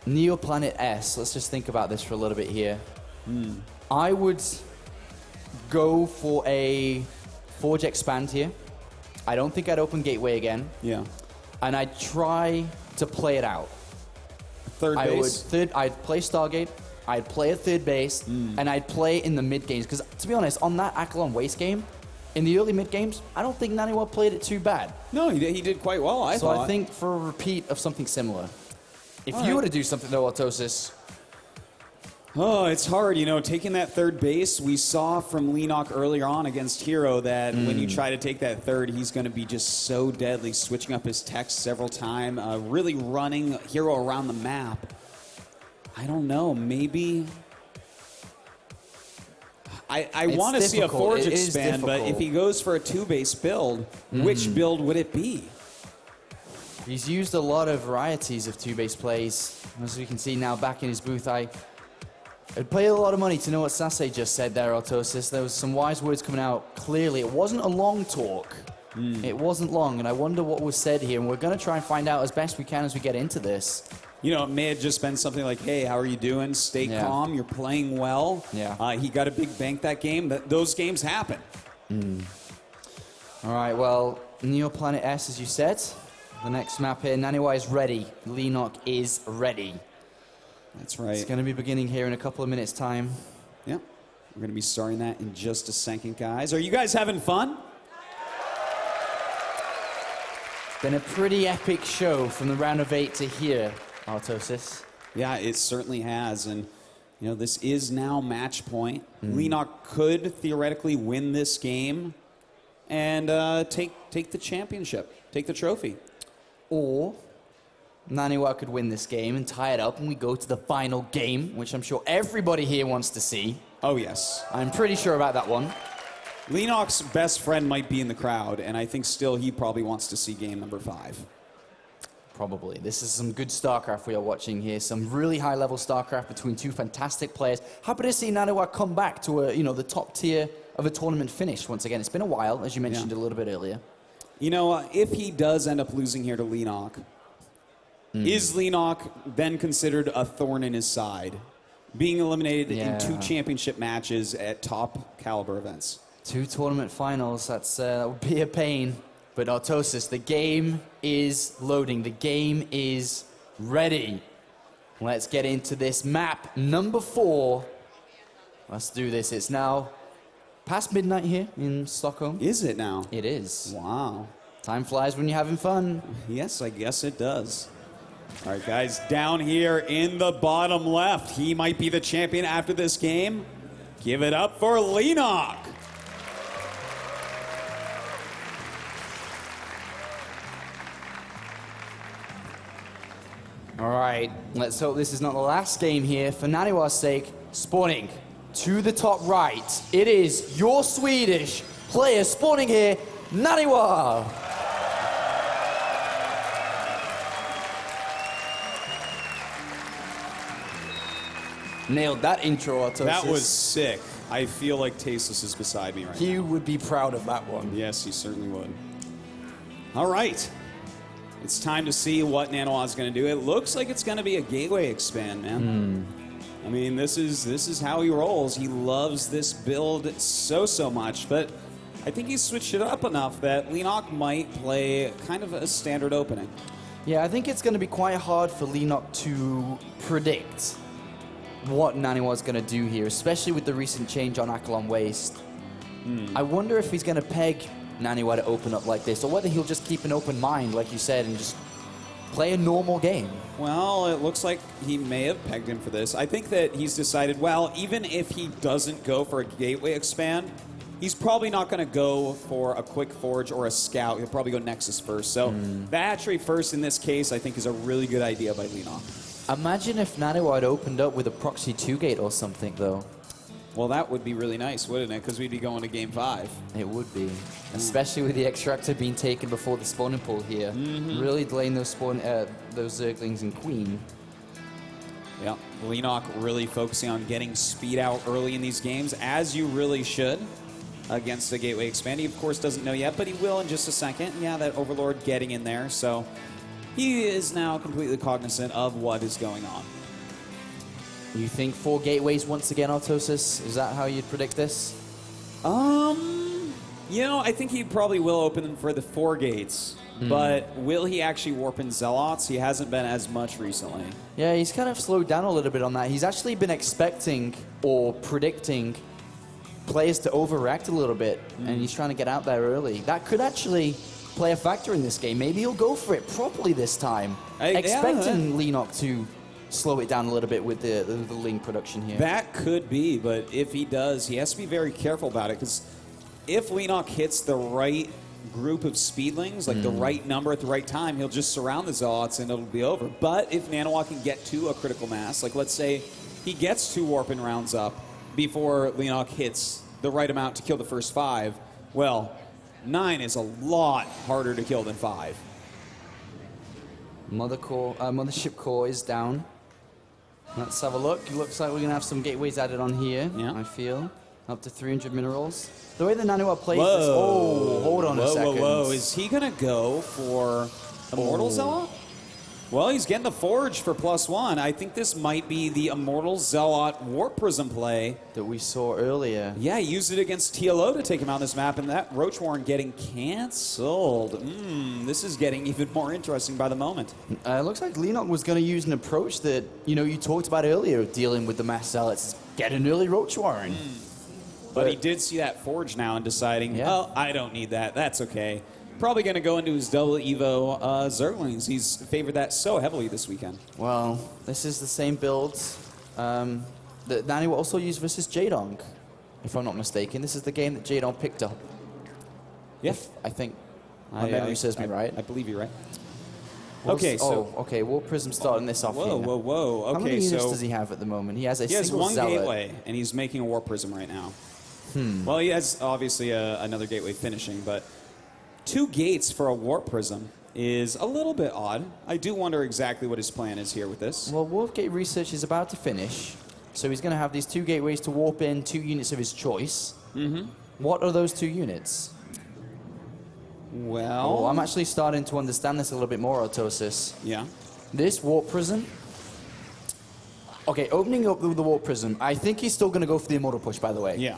Neoplanet S, let's just think about this for a little bit here. I would go for a Forge Expand here. I don't think I'd open Gateway again. Yeah. And I'd try to play it out. Third base? I'd play Stargate, I'd play a third base, and I'd play in the mid games. Because to be honest, on that Akalon Waste game, in the early mid games, I don't think Naniwa played it too bad. No, he did quite well, I thought. So I think for a repeat of something similar. If you were to do something though, Autosis. Oh, it's hard, you know, taking that third base. We saw from Leenock earlier on against Hero that when you try to take that third, he's going to be just so deadly, switching up his text several times, really running Hero around the map. I don't know, maybe... I want to see a Forge expand, but if he goes for a 2-base build, which build would it be? He's used a lot of varieties of 2-base plays. As we can see now back in his booth, I'd pay a lot of money to know what Sase just said there, Autosis. There was some wise words coming out clearly. It wasn't a long talk. It wasn't long, and I wonder what was said here, and we're going to try and find out as best we can as we get into this. You know, it may have just been something like, hey, how are you doing? Stay calm. You're playing well. He got a big bank that game. Those games happen. All right, well, Neoplanet S, as you said. The next map here, Naniwa is ready. Leenock is ready. That's right. It's going to be beginning here in a couple of minutes' time. Yeah, we're going to be starting that in just a second, guys. Are you guys having fun? Been a pretty epic show from the round of 8 to here, Autosis. Yeah, it certainly has. And, you know, this is now match point. Leenock could theoretically win this game and take the championship, take the trophy. Or Naniwa could win this game and tie it up, and we go to the final game, which I'm sure everybody here wants to see. Oh, yes. I'm pretty sure about that one. Leenock's best friend might be in the crowd, and I think still he probably wants to see game number 5. Probably. This is some good StarCraft we are watching here. Some really high-level StarCraft between two fantastic players. Happy to see Naniwa come back to the top tier of a tournament finish once again. It's been a while, as you mentioned a little bit earlier. You know, if he does end up losing here to Leenock, is Leenock then considered a thorn in his side? Being eliminated in 2 championship matches at top caliber events. 2 tournament finals, that would be a pain. But Artosis, the game is loading. The game is ready. Let's get into this map. Number 4. Let's do this. It's now past midnight here in Stockholm. Is it now? It is. Wow. Time flies when you're having fun. Yes, I guess it does. All right, guys, down here in the bottom left, he might be the champion after this game. Give it up for Leenock. All right, let's hope this is not the last game here. For Naniwa's sake, spawning to the top right. It is your Swedish player spawning here, Naniwa. Nailed that intro, Artosis. That was sick. I feel like Tasteless is beside me right now. He would be proud of that one. Yes, he certainly would. All right. It's time to see what Naniwa's going to do. It looks like it's going to be a gateway expand, man. I mean, this is how he rolls. He loves this build so much, but I think he's switched it up enough that Leenock might play kind of a standard opening. Yeah, I think it's going to be quite hard for Leenock to predict what Naniwa's going to do here, especially with the recent change on Akalon Waste. I wonder if he's going to peg Naniwa to open up like this, or whether he'll just keep an open mind, like you said, and just play a normal game. Well, it looks like he may have pegged him for this. I think that he's decided, well, even if he doesn't go for a gateway expand, he's probably not going to go for a quick forge or a scout. He'll probably go Nexus first. So the hatchery first in this case, I think, is a really good idea by Leenock. Imagine if Naniwa had opened up with a proxy 2-gate or something, though. Well, that would be really nice, wouldn't it? Because we'd be going to game 5. It would be. Especially with the extractor being taken before the spawning pool here. Really delaying those those Zerglings and Queen. Yeah, Leenock really focusing on getting speed out early in these games, as you really should, against the gateway expand. He, of course, doesn't know yet, but he will in just a second. Yeah, that Overlord getting in there, so he is now completely cognizant of what is going on. You think 4 gateways once again, Artosis? Is that how you'd predict this? You know, I think he probably will open for the 4 gates, but will he actually warp in Zealots? He hasn't been as much recently. Yeah, he's kind of slowed down a little bit on that. He's actually been expecting or predicting players to overreact a little bit, and he's trying to get out there early. That could actually play a factor in this game. Maybe he'll go for it properly this time, expecting Leenock to slow it down a little bit with the Ling production here. That could be, but if he does, he has to be very careful about it, because if Leenock hits the right group of speedlings, like the right number at the right time, he'll just surround the Zealots and it'll be over. But if Naniwa can get to a critical mass, like let's say he gets 2 warping rounds up before Leenock hits the right amount to kill the first 5, well, 9 is a lot harder to kill than 5. Mothership core is down. Let's have a look. It looks like we're going to have some gateways added on here, I feel. Up to 300 minerals. The way that Naniwa plays this... Oh, hold on a second. Whoa. Is he going to go for Immortal Zealot? Well, he's getting the Forge for +1. I think this might be the Immortal Zealot Warp Prism play that we saw earlier. Yeah, he used it against TLO to take him out on this map, and that Roach Warren getting canceled. This is getting even more interesting by the moment. It looks like Leenock was going to use an approach that, you talked about earlier, dealing with the mass zealots. Get an early Roach Warren. But he did see that Forge now and deciding, oh, I don't need that. That's okay. Probably going to go into his double Evo Zerglings. He's favored that so heavily this weekend. Well, this is the same build that Naniwa also used versus Jadong, if I'm not mistaken. This is the game that Jadong picked up. Yeah. I think my memory serves me right. I believe you're right. Well, Okay, so... okay, Warp Prism starting this off Whoa, here. whoa, whoa. Okay, How many units so does he have at the moment? He has a he has single one zealot. gateway, and he's making a Warp Prism right now. Well, he has obviously another gateway finishing, but 2 gates for a Warp Prism is a little bit odd. I do wonder exactly what his plan is here with this. Well, Warp Gate research is about to finish, so he's going to have these 2 gateways to warp in 2 units of his choice. Mm-hmm. What are those 2 units? Well... Oh, I'm actually starting to understand this a little bit more, Autosis. Yeah. This Warp Prism... Okay, opening up the Warp Prism, I think he's still going to go for the Immortal push, by the way. Yeah.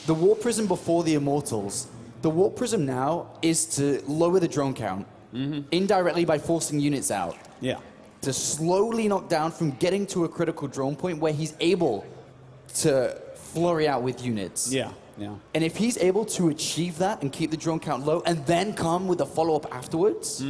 The Warp Prism before the Immortals. The Warp Prism now is to lower the drone count, indirectly by forcing units out. Yeah. To slowly knock down from getting to a critical drone point where he's able to flurry out with units. Yeah. Yeah. And if he's able to achieve that and keep the drone count low and then come with a follow-up afterwards,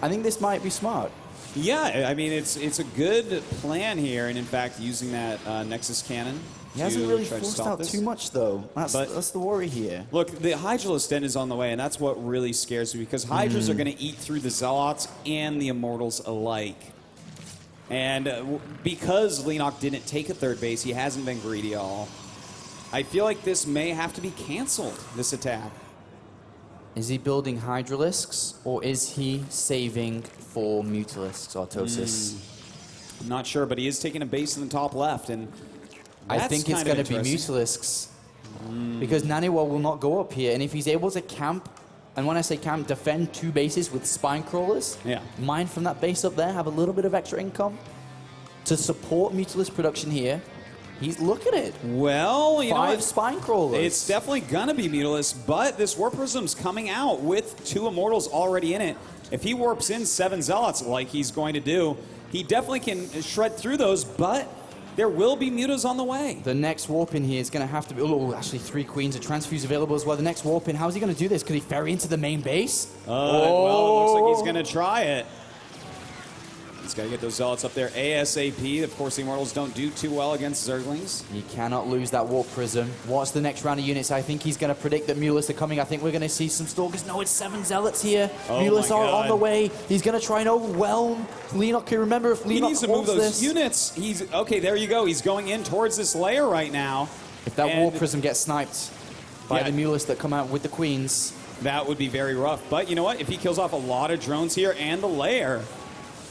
I think this might be smart. Yeah, I mean, it's a good plan here, and in fact, using that Nexus cannon He hasn't really try to forced stop out this. too much, though. That's the worry here. Look, the Hydralisk Den is on the way, and that's what really scares me, because Hydras are going to eat through the Zealots and the Immortals alike. And because Leenock didn't take a 3rd base, he hasn't been greedy at all. I feel like this may have to be canceled, this attack. Is he building Hydralisks, or is he saving for Mutalisks, Autosis? I'm not sure, but he is taking a base in the top left, and I that's think it's kind of going to be interesting. Mutalisks. Because Naniwa will not go up here, and if he's able to camp, and when I say camp, defend 2 bases with spine crawlers, Yeah. mine from that base up there, have a little bit of extra income to support Mutalisk production here. Look at it. Well, you know 5 what? spine crawlers. It's definitely going to be Mutalisk, but this Warp Prism's coming out with 2 Immortals already in it. If he warps in 7 Zealots like he's going to do, he definitely can shred through those, but there will be Mutas on the way. The next warp in here is going to have to be... Oh, actually 3 Queens, a Transfuse available as well. The next warp in, how is he going to do this? Could he ferry into the main base? Well, it looks like he's going to try it. He's got to get those Zealots up there ASAP. Of course, the Immortals don't do too well against Zerglings. He cannot lose that Warp Prism. What's the next round of units? I think he's going to predict that Mulis are coming. I think we're going to see some Stalkers. No, it's 7 Zealots here. Oh Mulis my are God. on the way. He's going to try and overwhelm Leenock. Can you remember if He Leenock needs to move holds those this? units. Okay, there you go. He's going in towards this layer right now. If that And Warp Prism gets sniped by Yeah. the Mulis that come out with the Queens. That would be very rough. But you know what? If he kills off a lot of drones here and the layer,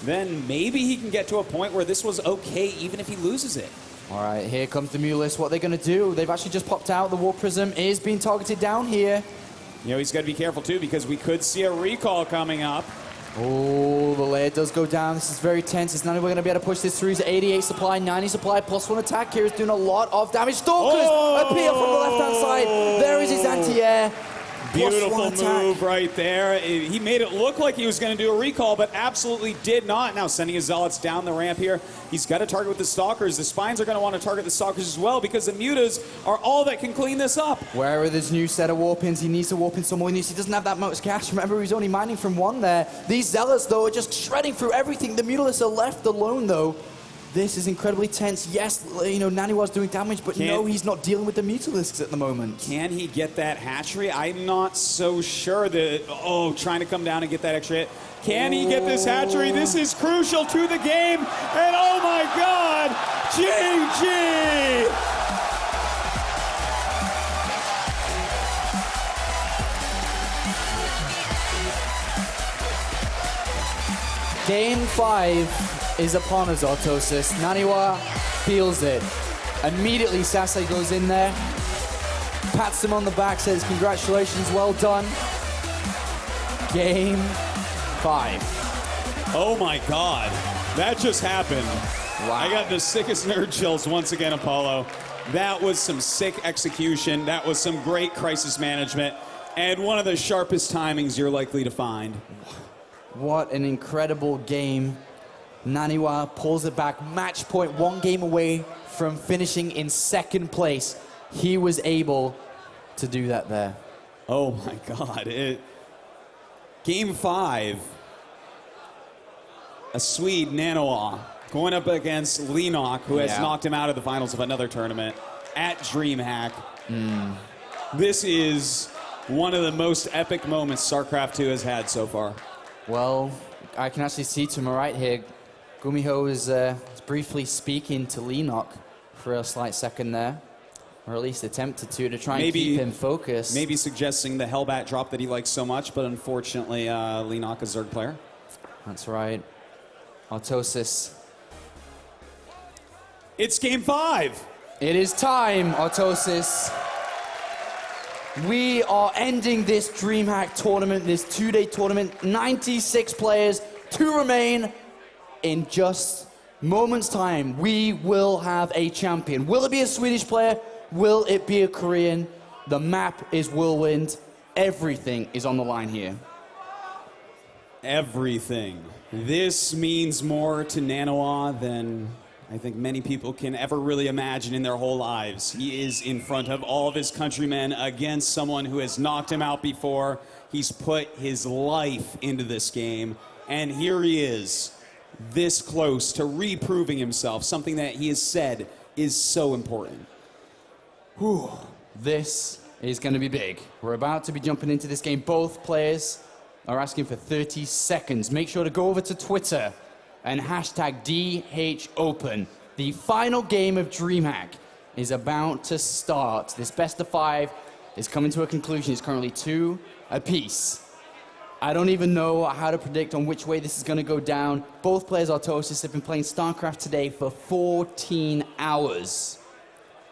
then maybe he can get to a point where this was okay even if he loses it. All right, here comes the Mulis. What are they going to do? They've actually just popped out. The Warp Prism is being targeted down here. You know, he's got to be careful too because we could see a recall coming up. Oh, the layer does go down. This is very tense. It's not we're going to be able to push this through. He's 88 supply, 90 supply, +1 attack here is doing a lot of damage. Stalkers appear from the left-hand side. There is his anti-air. Beautiful +1 attack. move right there. He made it look like he was going to do a recall, but absolutely did not. Now sending his Zealots down the ramp here. He's got to target with the Stalkers. The Spines are going to want to target the Stalkers as well because the Mutas are all that can clean this up. Where are this new set of warpins? He needs to warp in some more units. He doesn't have that much cash. Remember, he's only mining from 1 there. These Zealots, though, are just shredding through everything. The Mutalisks are left alone, though. This is incredibly tense. Yes, you know, Naniwa's doing damage, but no, he's not dealing with the Mutalisks at the moment. Can he get that hatchery? I'm not so sure that... Oh, trying to come down and get that extra hit. Can he get this hatchery? This is crucial to the game. And oh my God, GG! Game 5 is upon us, Autosis. Naniwa feels it. Immediately, Sase goes in there, pats him on the back, says, congratulations, well done. Game 5. Oh my God, that just happened. Wow. I got the sickest nerd chills once again, Apollo. That was some sick execution. That was some great crisis management. And one of the sharpest timings you're likely to find. What an incredible game. Naniwa pulls it back. Match point, 1 game away from finishing in 2nd place. He was able to do that there. Oh my God. Game 5. A Swede, Naniwa, going up against Leenock, who has knocked him out of the finals of another tournament at DreamHack. This is one of the most epic moments StarCraft 2 has had so far. Well, I can actually see to my right here, Gumiho is briefly speaking to Leenock for a slight second there, or at least attempted to try and keep him focused. Maybe suggesting the Hellbat drop that he likes so much, but unfortunately, Leenock is Zerg player. That's right. Autosis. It's game 5. It is time, Autosis. We are ending this DreamHack tournament, this 2-day tournament. 96 players to remain. In just moments' time, we will have a champion. Will it be a Swedish player? Will it be a Korean? The map is Whirlwind. Everything is on the line here. Everything. This means more to Naniwa than I think many people can ever really imagine in their whole lives. He is in front of all of his countrymen against someone who has knocked him out before. He's put his life into this game, and here he is, this close to reproving himself, something that he has said is so important. Whew. This is going to be big. We're about to be jumping into this game. Both players are asking for 30 seconds. Make sure to go over to Twitter and hashtag DHOpen. The final game of DreamHack is about to start. This best of 5 is coming to a conclusion. It's currently 2 apiece. I don't even know how to predict on which way this is going to go down. Both players, Autosis, have been playing StarCraft today for 14 hours.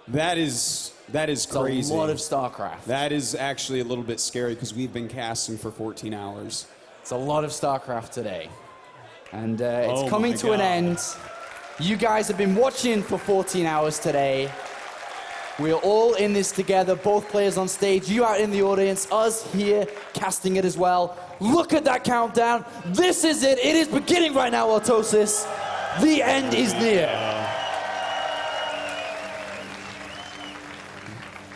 That is crazy. It's a lot of StarCraft. That is actually a little bit scary because we've been casting for 14 hours. It's a lot of StarCraft today. And it's Oh coming my to an God. end. You guys have been watching for 14 hours today. We're all in this together, both players on stage, you out in the audience, us here casting it as well. Look at that countdown. This is it. It is beginning right now, Autosis. The end is near.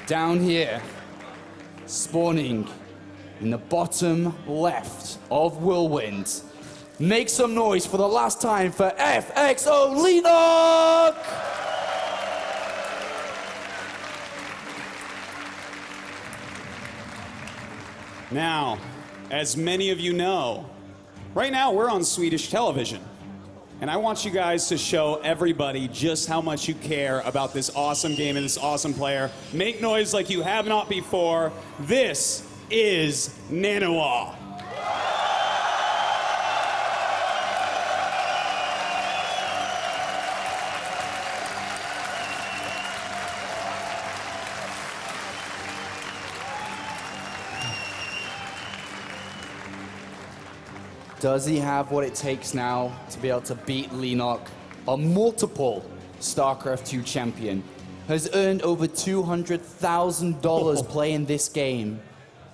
Down here, spawning in the bottom left of Whirlwind. Make some noise for the last time for FXO Leenock! Now, as many of you know, right now we're on Swedish television. And I want you guys to show everybody just how much you care about this awesome game and this awesome player. Make noise like you have not before. This is Naniwa. Does he have what it takes now to be able to beat Leenock, a multiple StarCraft 2 champion, has earned over $200,000 playing this game?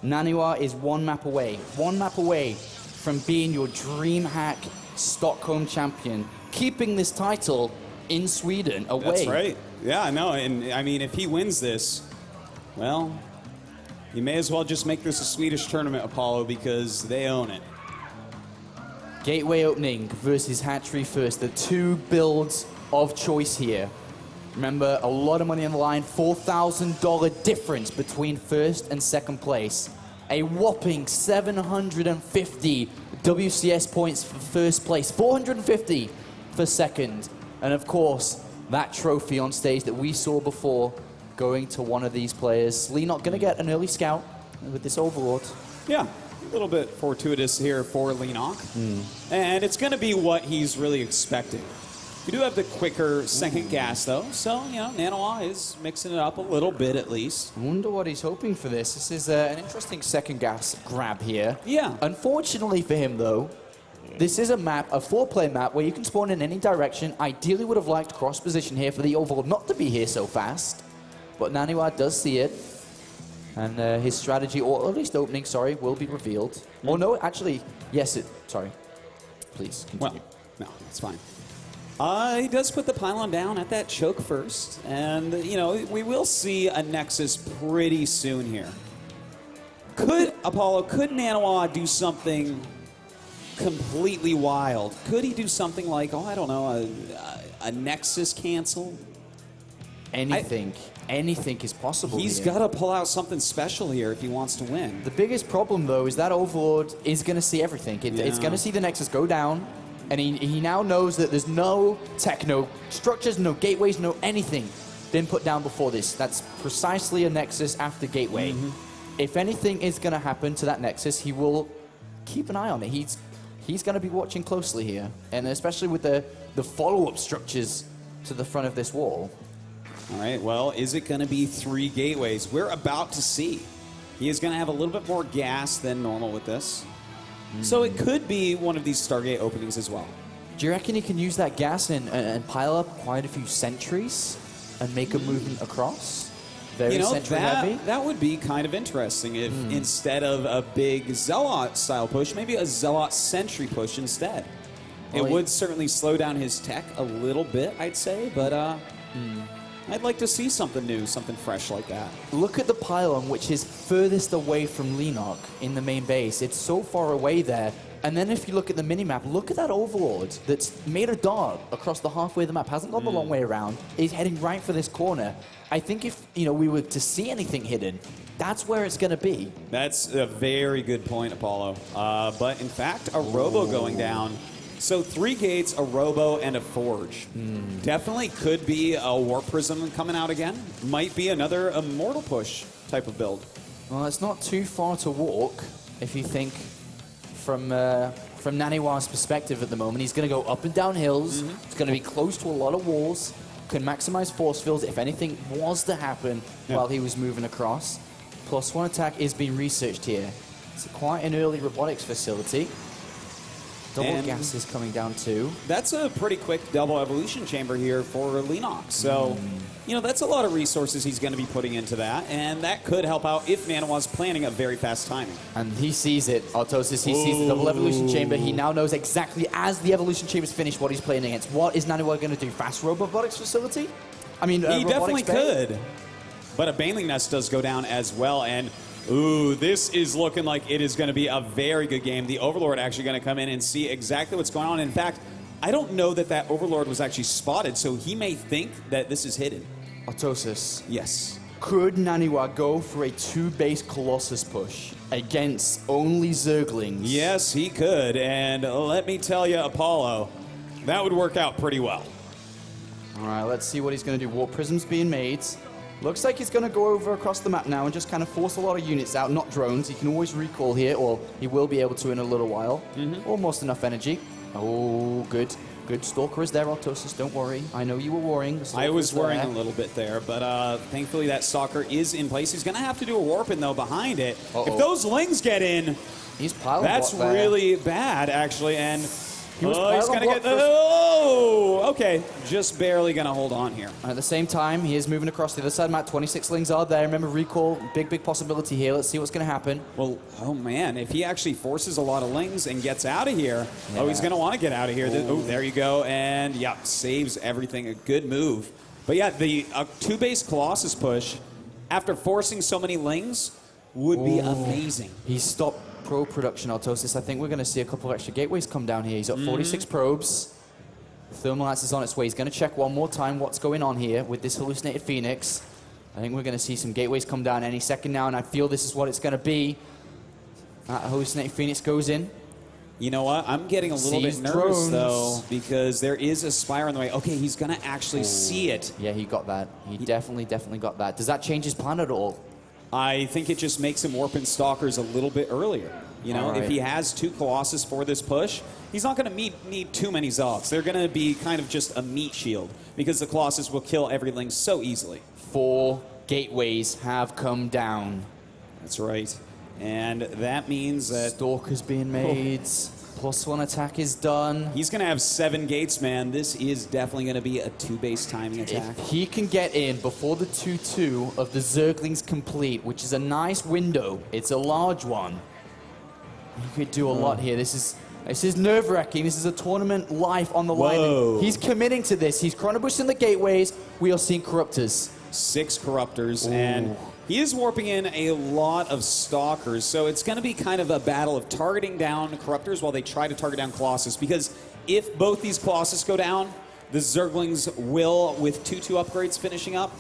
Naniwa is one map away from being your DreamHack Stockholm champion, keeping this title in Sweden away. That's right. Yeah, I know. And I mean, if he wins this, well, you may as well just make this a Swedish tournament, Apollo, because they own it. Gateway opening versus Hatchery first, the 2 builds of choice here. Remember, a lot of money on the line, $4,000 difference between first and second place. A whopping 750 WCS points for first place, 450 for second. And of course, that trophy on stage that we saw before going to one of these players. Leenock gonna get an early scout with this Overlord. Yeah. A little bit fortuitous here for Leenock. And it's going to be what he's really expecting. We do have the quicker second gas, though. So, you know, Naniwa is mixing it up a little bit at least. I wonder what he's hoping for this. This is an interesting second gas grab here. Yeah. Unfortunately for him, though, this is a map, a 4-player map, where you can spawn in any direction. Ideally would have liked cross position here for the Overlord not to be here so fast. But Naniwa does see it. And his strategy, or at least opening, sorry, will be revealed. Or no, actually, yes, sorry. Please, continue. Well, no, it's fine. He does put the pylon down at that choke first. And, you know, we will see a Nexus pretty soon here. could Naniwa do something completely wild? Could he do something like, I don't know, a Nexus cancel? Anything is possible. He's got to pull out something special here if he wants to win. The biggest problem, though, is that Overlord is going to see everything. It's going to see the Nexus go down, and he now knows that there's no tech, no structures, no gateways, no anything been put down before this. That's precisely a Nexus after gateway. If anything is going to happen to that Nexus, he will keep an eye on it. He's going to be watching closely here, and especially with the follow-up structures to the front of this wall. All right, well, is it going to be 3 gateways? We're about to see. He is going to have a little bit more gas than normal with this. So it could be one of these Stargate openings as well. Do you reckon he can use that gas and pile up quite a few sentries and make a movement across? Very sentry heavy? That would be kind of interesting if instead of a big Zealot-style push, maybe a Zealot sentry push instead. It would certainly slow down his tech a little bit, I'd say, but I'd like to see something new, something fresh like that. Look at the pylon, which is furthest away from Leenock in the main base. It's so far away there. And then if you look at the minimap, look at that Overlord that's made a dart across the halfway of the map, hasn't gone the long way around, is heading right for this corner. I think if we were to see anything hidden, that's where it's going to be. That's a very good point, Apollo. But in fact, a Robo going down. So 3 gates, a Robo, and a Forge. Definitely could be a Warp Prism coming out again. Might be another Immortal Push type of build. Well, it's not too far to walk if you think from Naniwa's perspective at the moment. He's going to go up and down hills. It's going to be close to a lot of walls. Can maximize force fields if anything was to happen while he was moving across. +1 attack is being researched here. It's quite an early robotics facility. Double gas is coming down too. That's a pretty quick double evolution chamber here for Leenock. So, that's a lot of resources he's going to be putting into that, and that could help out if Naniwa's planning a very fast timing. And he sees it, Autosis. He sees the double evolution chamber. He now knows exactly as the evolution chamber's finished what he's playing against. What is Naniwa going to do? Fast robotics facility? I mean, he definitely bay? could. But a Baneling Nest does go down as well, and this is looking like it is going to be a very good game. The Overlord actually going to come in and see exactly what's going on. In fact, I don't know that Overlord was actually spotted, so he may think that this is hidden. Autosis. Yes. Could Naniwa go for a 2-base Colossus push against only Zerglings? Yes, he could. And let me tell you, Apollo, that would work out pretty well. All right, let's see what he's going to do. Warp Prism's being made. Looks like he's going to go over across the map now and just kind of force a lot of units out, not drones. He can always recall here, or he will be able to in a little while. Almost enough energy. Oh, good. Good Stalker is there, Autosis, don't worry. I know you were worrying. I was worrying a little bit there, but thankfully that Stalker is in place. He's going to have to do a warp in, though, behind it. If those Lings get in, he's piling that's really bad, actually, and he's going to get... okay. Just barely going to hold on here. At the same time, he is moving across the other side of the map. 26 Lings are there. Remember, recall, big possibility here. Let's see what's going to happen. Well, oh man, if he actually forces a lot of Lings and gets out of here, he's going to want to get out of here. There you go, and saves everything. A good move. But yeah, the 2-base Colossus push, after forcing so many Lings, would be amazing. He stopped probe production, Autosis. I think we're going to see a couple of extra gateways come down here. He's got 46 probes. Thermal Lance is on its way. He's going to check one more time what's going on here with this hallucinated Phoenix. I think we're going to see some gateways come down any second now, and I feel this is what it's going to be. That hallucinated Phoenix goes in. You know what? I'm getting a little bit nervous, though, because there is a Spire on the way. Okay, he's going to actually see it. Yeah, he got that. He definitely got that. Does that change his plan at all? I think it just makes him warp in Stalkers a little bit earlier. If he has 2 Colossus for this push, he's not going to need too many Zealots. They're going to be kind of just a meat shield because the Colossus will kill every Ling so easily. 4 gateways have come down. That's right. And that means that... Stalker's being made. +1 attack is done. He's going to have 7 gates, man. This is definitely going to be a 2-base timing attack. If he can get in before the 2-2 of the Zerglings complete, which is a nice window, it's a large one, he could do a lot here. This is nerve-wracking. This is a tournament life on the line. He's committing to this. He's chronoboosting the gateways. We are seeing Corruptors. 6 Corruptors, and He is warping in a lot of Stalkers, so it's going to be kind of a battle of targeting down Corruptors while they try to target down Colossus, because if both these Colossus go down, the Zerglings will, with 2-2 upgrades finishing up,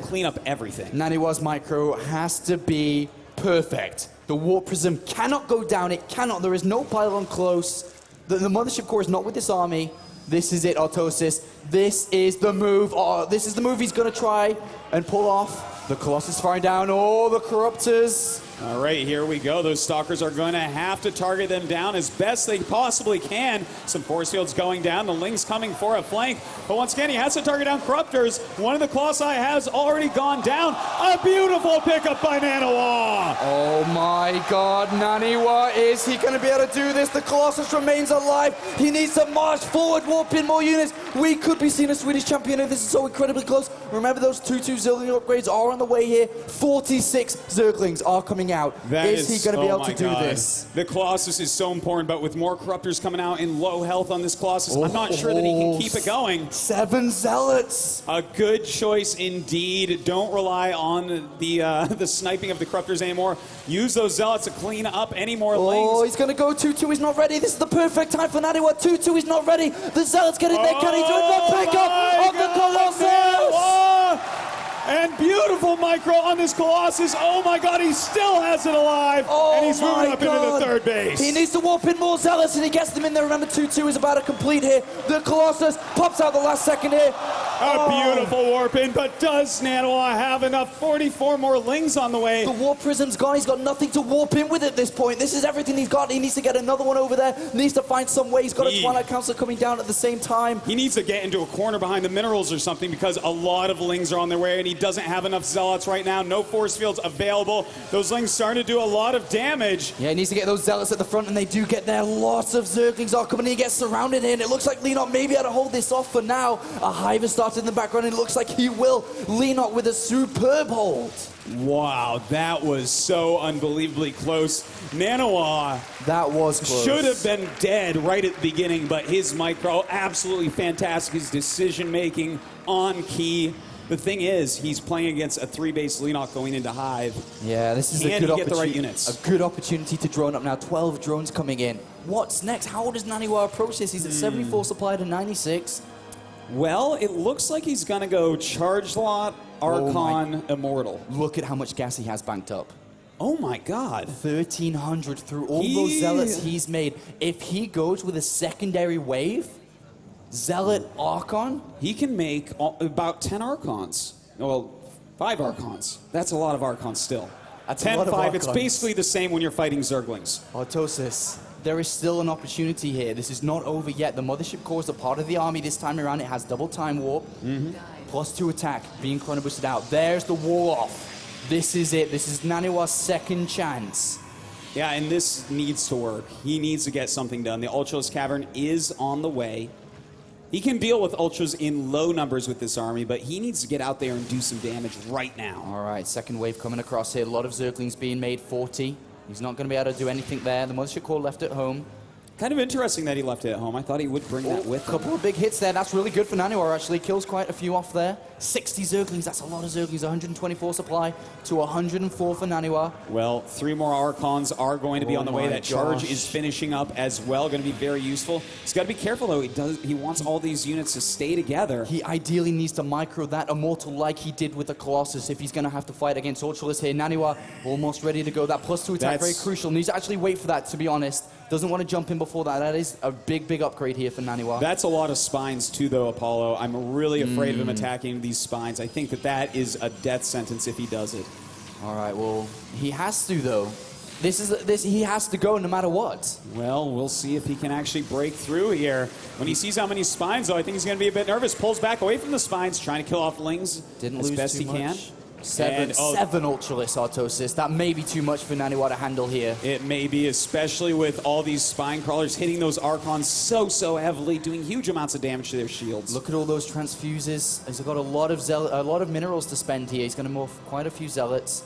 clean up everything. Naniwa's micro has to be perfect. The Warp Prism cannot go down. It cannot. There is no pylon close. The Mothership Core is not with this army. This is it, Autosis. This is the move. Oh, this is the move he's going to try and pull off. The Colossus firing down all the Corruptors. All right, here we go. Those Stalkers are going to have to target them down as best they possibly can. Some force fields going down. The Ling's coming for a flank. But once again, he has to target down Corruptors. One of the Colossi has already gone down. A beautiful pickup by Naniwa. Oh my God, Naniwa, is he going to be able to do this? The Colossus remains alive. He needs to march forward, warp in more units. We could be seeing a Swedish champion if this is so incredibly close. Remember, those 2-2 Zergling upgrades are on the way here. 46 Zerglings are coming out. Is he going to be able to do this? The Colossus is so important, but with more Corruptors coming out in low health on this Colossus, I'm not sure that he can keep it going. 7 Zealots. A good choice indeed. Don't rely on the sniping of the Corruptors anymore. Use those Zealots to clean up any more Lings. Oh, he's going to go 2-2. He's not ready. This is the perfect time for Naniwa. 2-2. He's not ready. The Zealots get in there. Can he do it? The pickup of the Colossus. And beautiful micro on this Colossus. Oh my God, he still has it alive. And he's moving up into the third base. He needs to warp in more Zealots, and he gets them in there. Remember, 2-2 is about to complete here. The Colossus pops out the last second here. A beautiful warp in, but does Naniwa have enough? 44 more Lings on the way. The Warp Prism's gone. He's got nothing to warp in with at this point. This is everything he's got. He needs to get another one over there. Needs to find some way. He's got a Twilight Council coming down at the same time. He needs to get into a corner behind the minerals or something, because a lot of Lings are on their way, and he doesn't have enough Zealots right now. No force fields available. Those Lings starting to do a lot of damage. Yeah, he needs to get those Zealots at the front, and they do get there. Lots of Zerglings are coming in. He gets surrounded here, and it looks like Leenock may be able to hold this off for now. A Hive has started in the background, and it looks like he will. Leenock with a superb hold. Wow, that was so unbelievably close. Naniwa, that was close. Should have been dead right at the beginning, but his micro, absolutely fantastic. His decision-making on key. The thing is, he's playing against a 3-base Leenock going into Hive. Yeah, this is Can a good he get the right units? A good opportunity to drone up now. 12 drones coming in. What's next? How does Naniwa approach this? He's at 74 supply to 96. Well, it looks like he's going to go Charge Lot, Archon, Immortal. Look at how much gas he has banked up. Oh my God. 1,300 through all those Zealots he's made. If he goes with a secondary wave, Zealot Archon, he can make about 10 Archons. Well, 5 Archons. That's a lot of Archons still. That's 10, a lot of 5, it's Archons. basically the same when you're fighting Zerglings. Autosis, there is still an opportunity here. This is not over yet. The Mothership Core is a part of the army this time around. It has double time warp, +2 attack, being chrono boosted out. There's the wall off. This is it. This is Naniwa's second chance. Yeah, and this needs to work. He needs to get something done. The Ultra's Cavern is on the way. He can deal with Ultras in low numbers with this army, but he needs to get out there and do some damage right now. All right, second wave coming across here. A lot of Zerglings being made, 40. He's not going to be able to do anything there. The Mothership Core left at home. Kind of interesting that he left it at home. I thought he would bring that with him. A couple of big hits there. That's really good for Naniwa, actually. Kills quite a few off there. 60 Zerglings. That's a lot of Zerglings. 124 supply to 104 for Naniwa. Well, 3 more Archons are going to be on the way. That charge is finishing up as well. Going to be very useful. He's got to be careful, though. He wants all these units to stay together. He ideally needs to micro that Immortal like he did with the Colossus if he's going to have to fight against Ultralisk here. Naniwa almost ready to go. That +2 attack, very crucial. Needs to actually wait for that, to be honest. Doesn't want to jump in before that. That is a big, big upgrade here for Naniwa. That's a lot of spines, too, though, Apollo. I'm really afraid of him attacking these spines. I think that is a death sentence if he does it. All right, well, he has to, though. He has to go no matter what. Well, we'll see if he can actually break through here. When he sees how many spines, though, I think he's going to be a bit nervous. Pulls back away from the spines, trying to kill off Lings as best he can. Seven Ultralisk Autosis. That may be too much for Naniwa to handle here. It may be, especially with all these spine crawlers hitting those Archons so heavily, doing huge amounts of damage to their shields. Look at all those transfuses. He's got a lot of minerals to spend here. He's going to morph quite a few Zealots.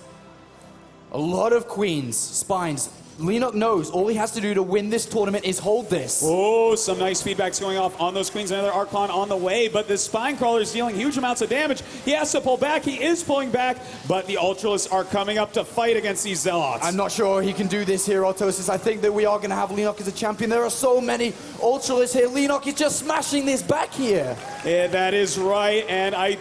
A lot of Queens, Spines. Leenock knows all he has to do to win this tournament is hold this. Oh, some nice feedback's going off on those queens. Another Archon on the way, but the Spine Crawler is dealing huge amounts of damage. He has to pull back. He is pulling back, but the Ultralists are coming up to fight against these Zealots. I'm not sure he can do this here, Autosis. I think that we are going to have Leenock as a champion. There are so many Ultralists here. Leenock is just smashing this back here. Yeah, that is right, and I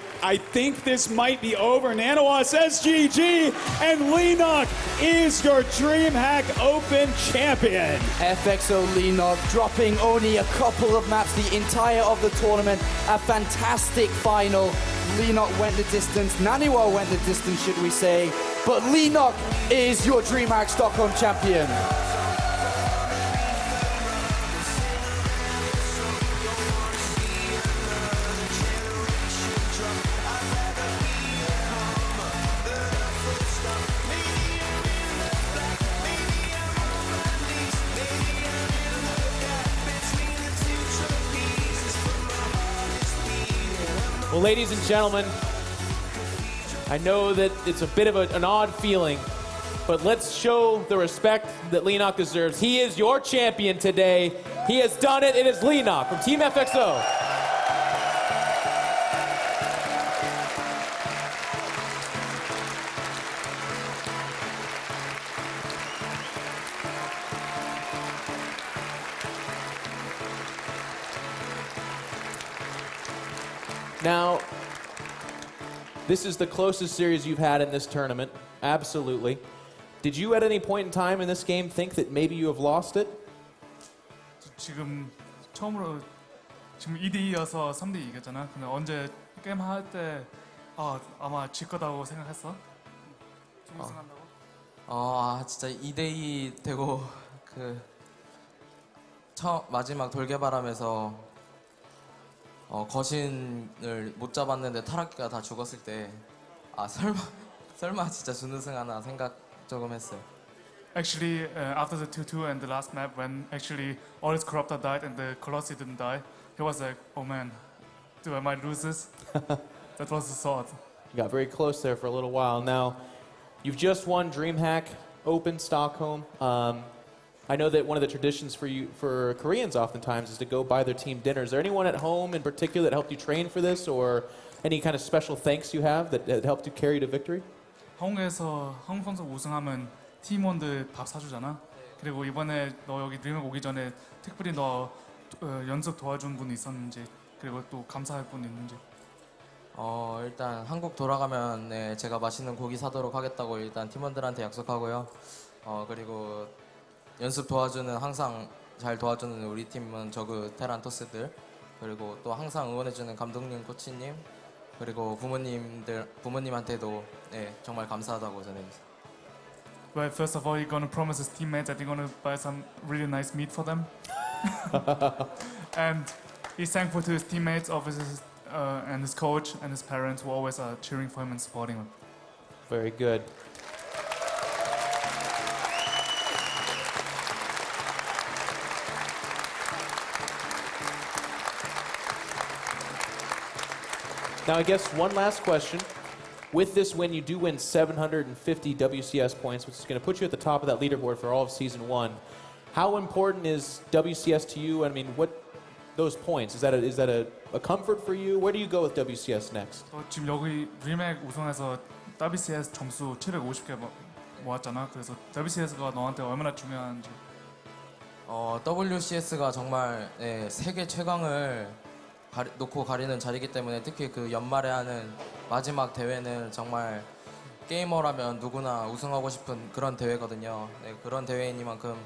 think this might be over. Naniwa says GG, and Leenock is your DreamHack Open champion. FXO Leenock dropping only a couple of maps the entire of the tournament. A fantastic final. Leenock went the distance. Naniwa went the distance, should we say. But Leenock is your DreamHack Stockholm champion. Well, ladies and gentlemen, I know that it's a bit of an odd feeling, but let's show the respect that Leenock deserves. He is your champion today. He has done it. It is Leenock from Team FXO. Now, this is the closest series you've had in this tournament, absolutely. Did you at any point in time in this game think that maybe you have lost it? 지금 처음으로 지금 2대2여서 3대 2겠잖아. 근데 언제 게임 할 때 아마 질 거다고 생각했어? 우승한다고? 진짜 2대2 되고 그 마지막 돌개바람에서 거신을 못 잡았는데 타락기가 다 죽었을 때 설마 진짜 준우승하나 생각 조금 했어요. Actually, after the 2-2 and the last map, when actually all his corruptor died and the Colossi didn't die, he was like, oh man, I might lose this? That was the thought. You got very close there for a little while. Now, you've just won DreamHack Open Stockholm. I know that one of the traditions for Koreans oftentimes is to go buy their team dinner. Is there anyone at home in particular that helped you train for this, or any kind of special thanks you have that helped you carry to victory? 한국에서 한국 선수 우승하면 팀원들 밥 사주잖아. 그리고 이번에 너 여기 드림하ck 오기 전에 특별히 너 연습 도와준 분이 있었는지, 그리고 또 감사할 분 있는지. 일단 한국 돌아가면 네, 제가 맛있는 고기 사도록 하겠다고 일단 팀원들한테 약속하고요. 그리고 연습 도와주는 항상 잘 도와주는 우리 팀은 저그 테란토스들, 그리고 또 항상 응원해주는 감독님, 코치님, 그리고 부모님한테도 네, 정말 감사하다고 전해주세요. Well, first of all, you're gonna promise his teammates that you're gonna buy some really nice meat for them, and he's thankful to his teammates, officers, and his coach and his parents who always are cheering for him and supporting him. Very good. Now, I guess one last question. With this win, you do win 750 WCS points, which is going to put you at the top of that leaderboard for all of Season 1. How important is WCS to you? I mean, what those points, is that a comfort for you? Where do you go with WCS next? 지금 여기 DreamHack 우승해서 WCS 점수 750개 모았잖아. 그래서 WCS가 너한테 얼마나 중요한지. WCS가 정말 네, 세계 최강을 놓고 가리는 자리이기 때문에 특히 그 연말에 하는 마지막 대회는 정말 게이머라면 누구나 우승하고 싶은 그런 대회거든요. 네, 그런 대회이니만큼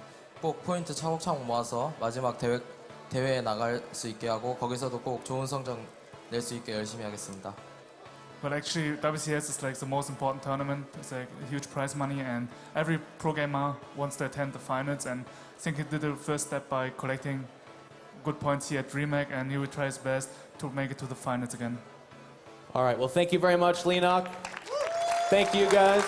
꼭 포인트 차곡차곡 모아서 마지막 대회에 나갈 수 있게 하고 거기서도 꼭 좋은 성적 낼 수 있게 열심히 하겠습니다. But actually, WCS is like the most important tournament. It's like huge prize money, and every pro gamer wants to attend the finals. And I think he did the first step by collecting good points here at DreamHack, and he will try his best to make it to the finals again. All right, well, thank you very much, Leenock. Thank you, guys.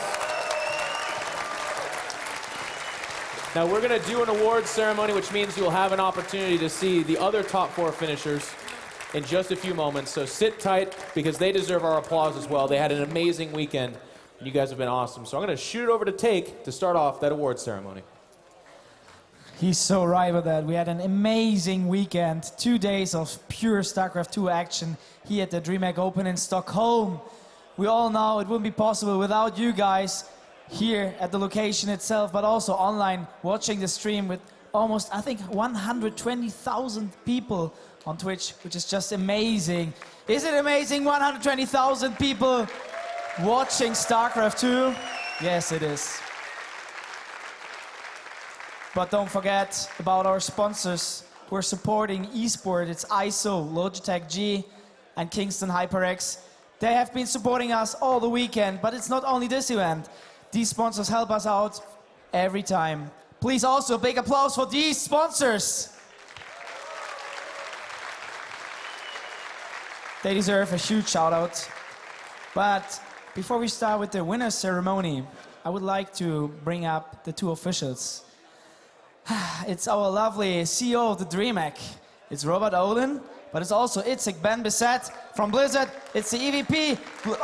Now, we're going to do an awards ceremony, which means you'll have an opportunity to see the other top 4 finishers in just a few moments. So sit tight, because they deserve our applause as well. They had an amazing weekend, and you guys have been awesome. So I'm going to shoot it over to Take to start off that awards ceremony. He's so right with that. We had an amazing weekend. 2 days of pure StarCraft 2 action here at the DreamHack Open in Stockholm. We all know it wouldn't be possible without you guys here at the location itself, but also online watching the stream with almost, I think, 120,000 people on Twitch, which is just amazing. Is it amazing? 120,000 people watching StarCraft 2? Yes, it is. But don't forget about our sponsors who are supporting eSport. It's EIZO, LOGITECH G, and KINGSTON HyperX. They have been supporting us all the weekend, but it's not only this event. These sponsors help us out every time. Please also a big applause for these sponsors. They deserve a huge shout out. But before we start with the winner's ceremony, I would like to bring up the two officials. It's our lovely CEO of the DreamHack. It's Robert Olin, but it's also Itzik Ben Bissett from Blizzard. It's the EVP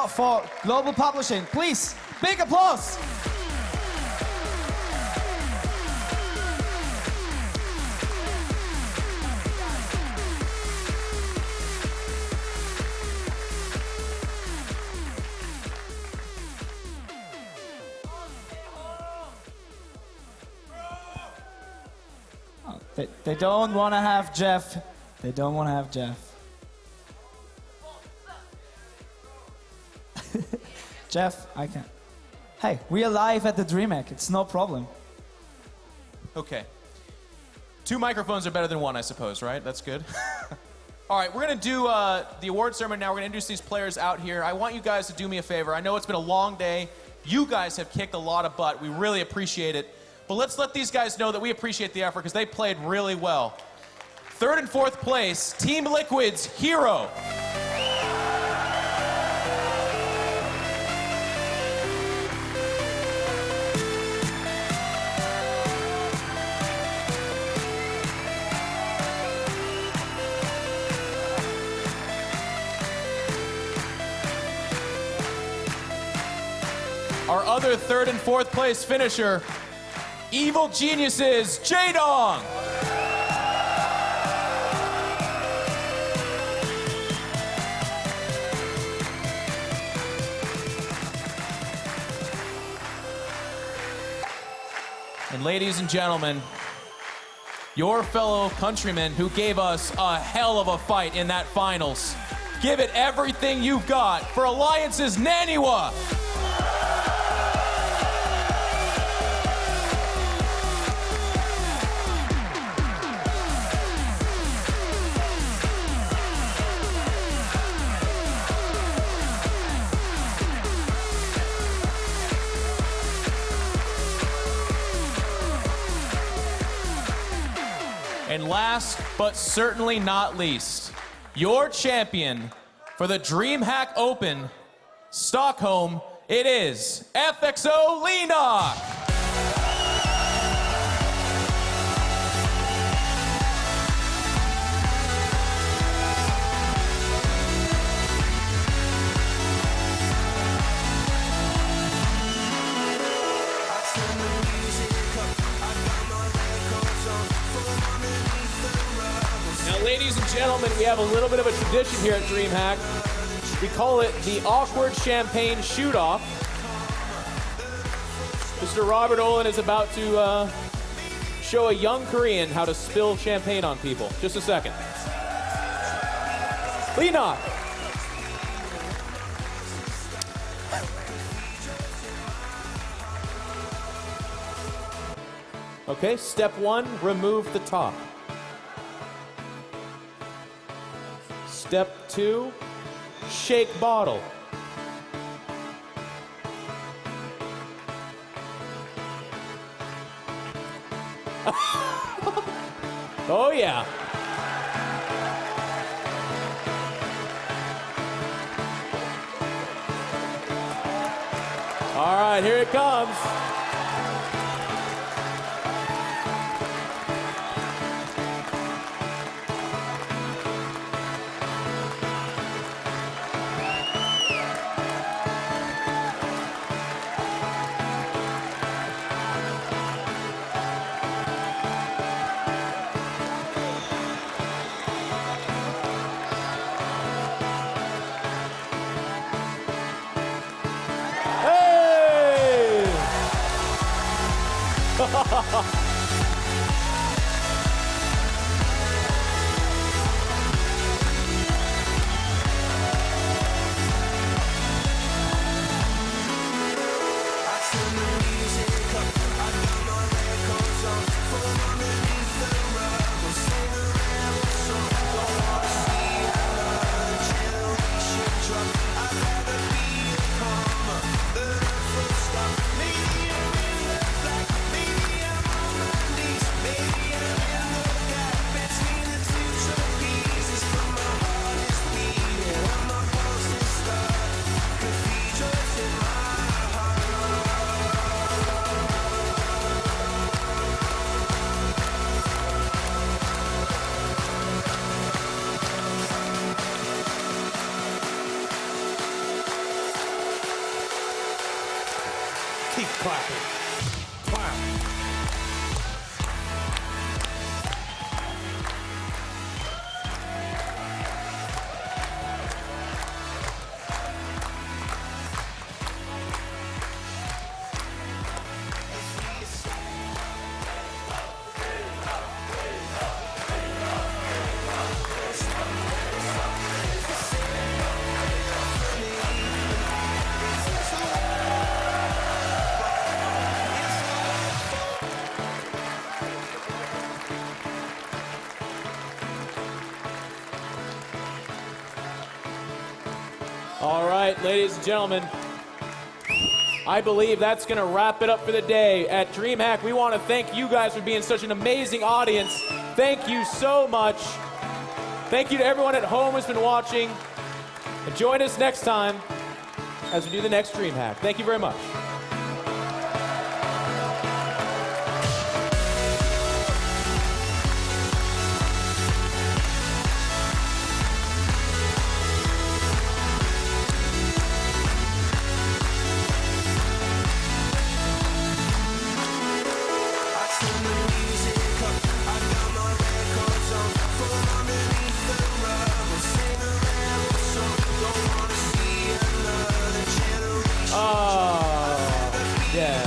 for Global Publishing. Please, big applause. They don't want to have Jeff. They don't want to have Jeff. Jeff, I can't. Hey, we are live at the DreamHack. It's no problem. Okay. 2 microphones are better than 1, I suppose, right? That's good. All right, we're going to do the award ceremony now. We're going to introduce these players out here. I want you guys to do me a favor. I know it's been a long day. You guys have kicked a lot of butt. We really appreciate it. But let's let these guys know that we appreciate the effort because they played really well. 3rd and 4th place, Team Liquid's Hero. Our other 3rd and 4th place finisher, Evil Geniuses, Jaedong. And ladies and gentlemen, your fellow countrymen who gave us a hell of a fight in that finals. Give it everything you've got for Alliance's Naniwa. And last, but certainly not least, your champion for the DreamHack Open, Stockholm, it is FXO Leenock. Ladies and gentlemen, we have a little bit of a tradition here at DreamHack. We call it the awkward champagne shoot-off. Mr. Robert Olin is about to show a young Korean how to spill champagne on people. Just a second. Leenock. Okay, step 1, remove the top. Step 2, shake bottle. Oh yeah. All right, here it comes. Keep clapping. Clap. All right, ladies and gentlemen, I believe that's going to wrap it up for the day. At DreamHack, we want to thank you guys for being such an amazing audience. Thank you so much. Thank you to everyone at home who's been watching. And join us next time as we do the next DreamHack. Thank you very much. Oh, yeah.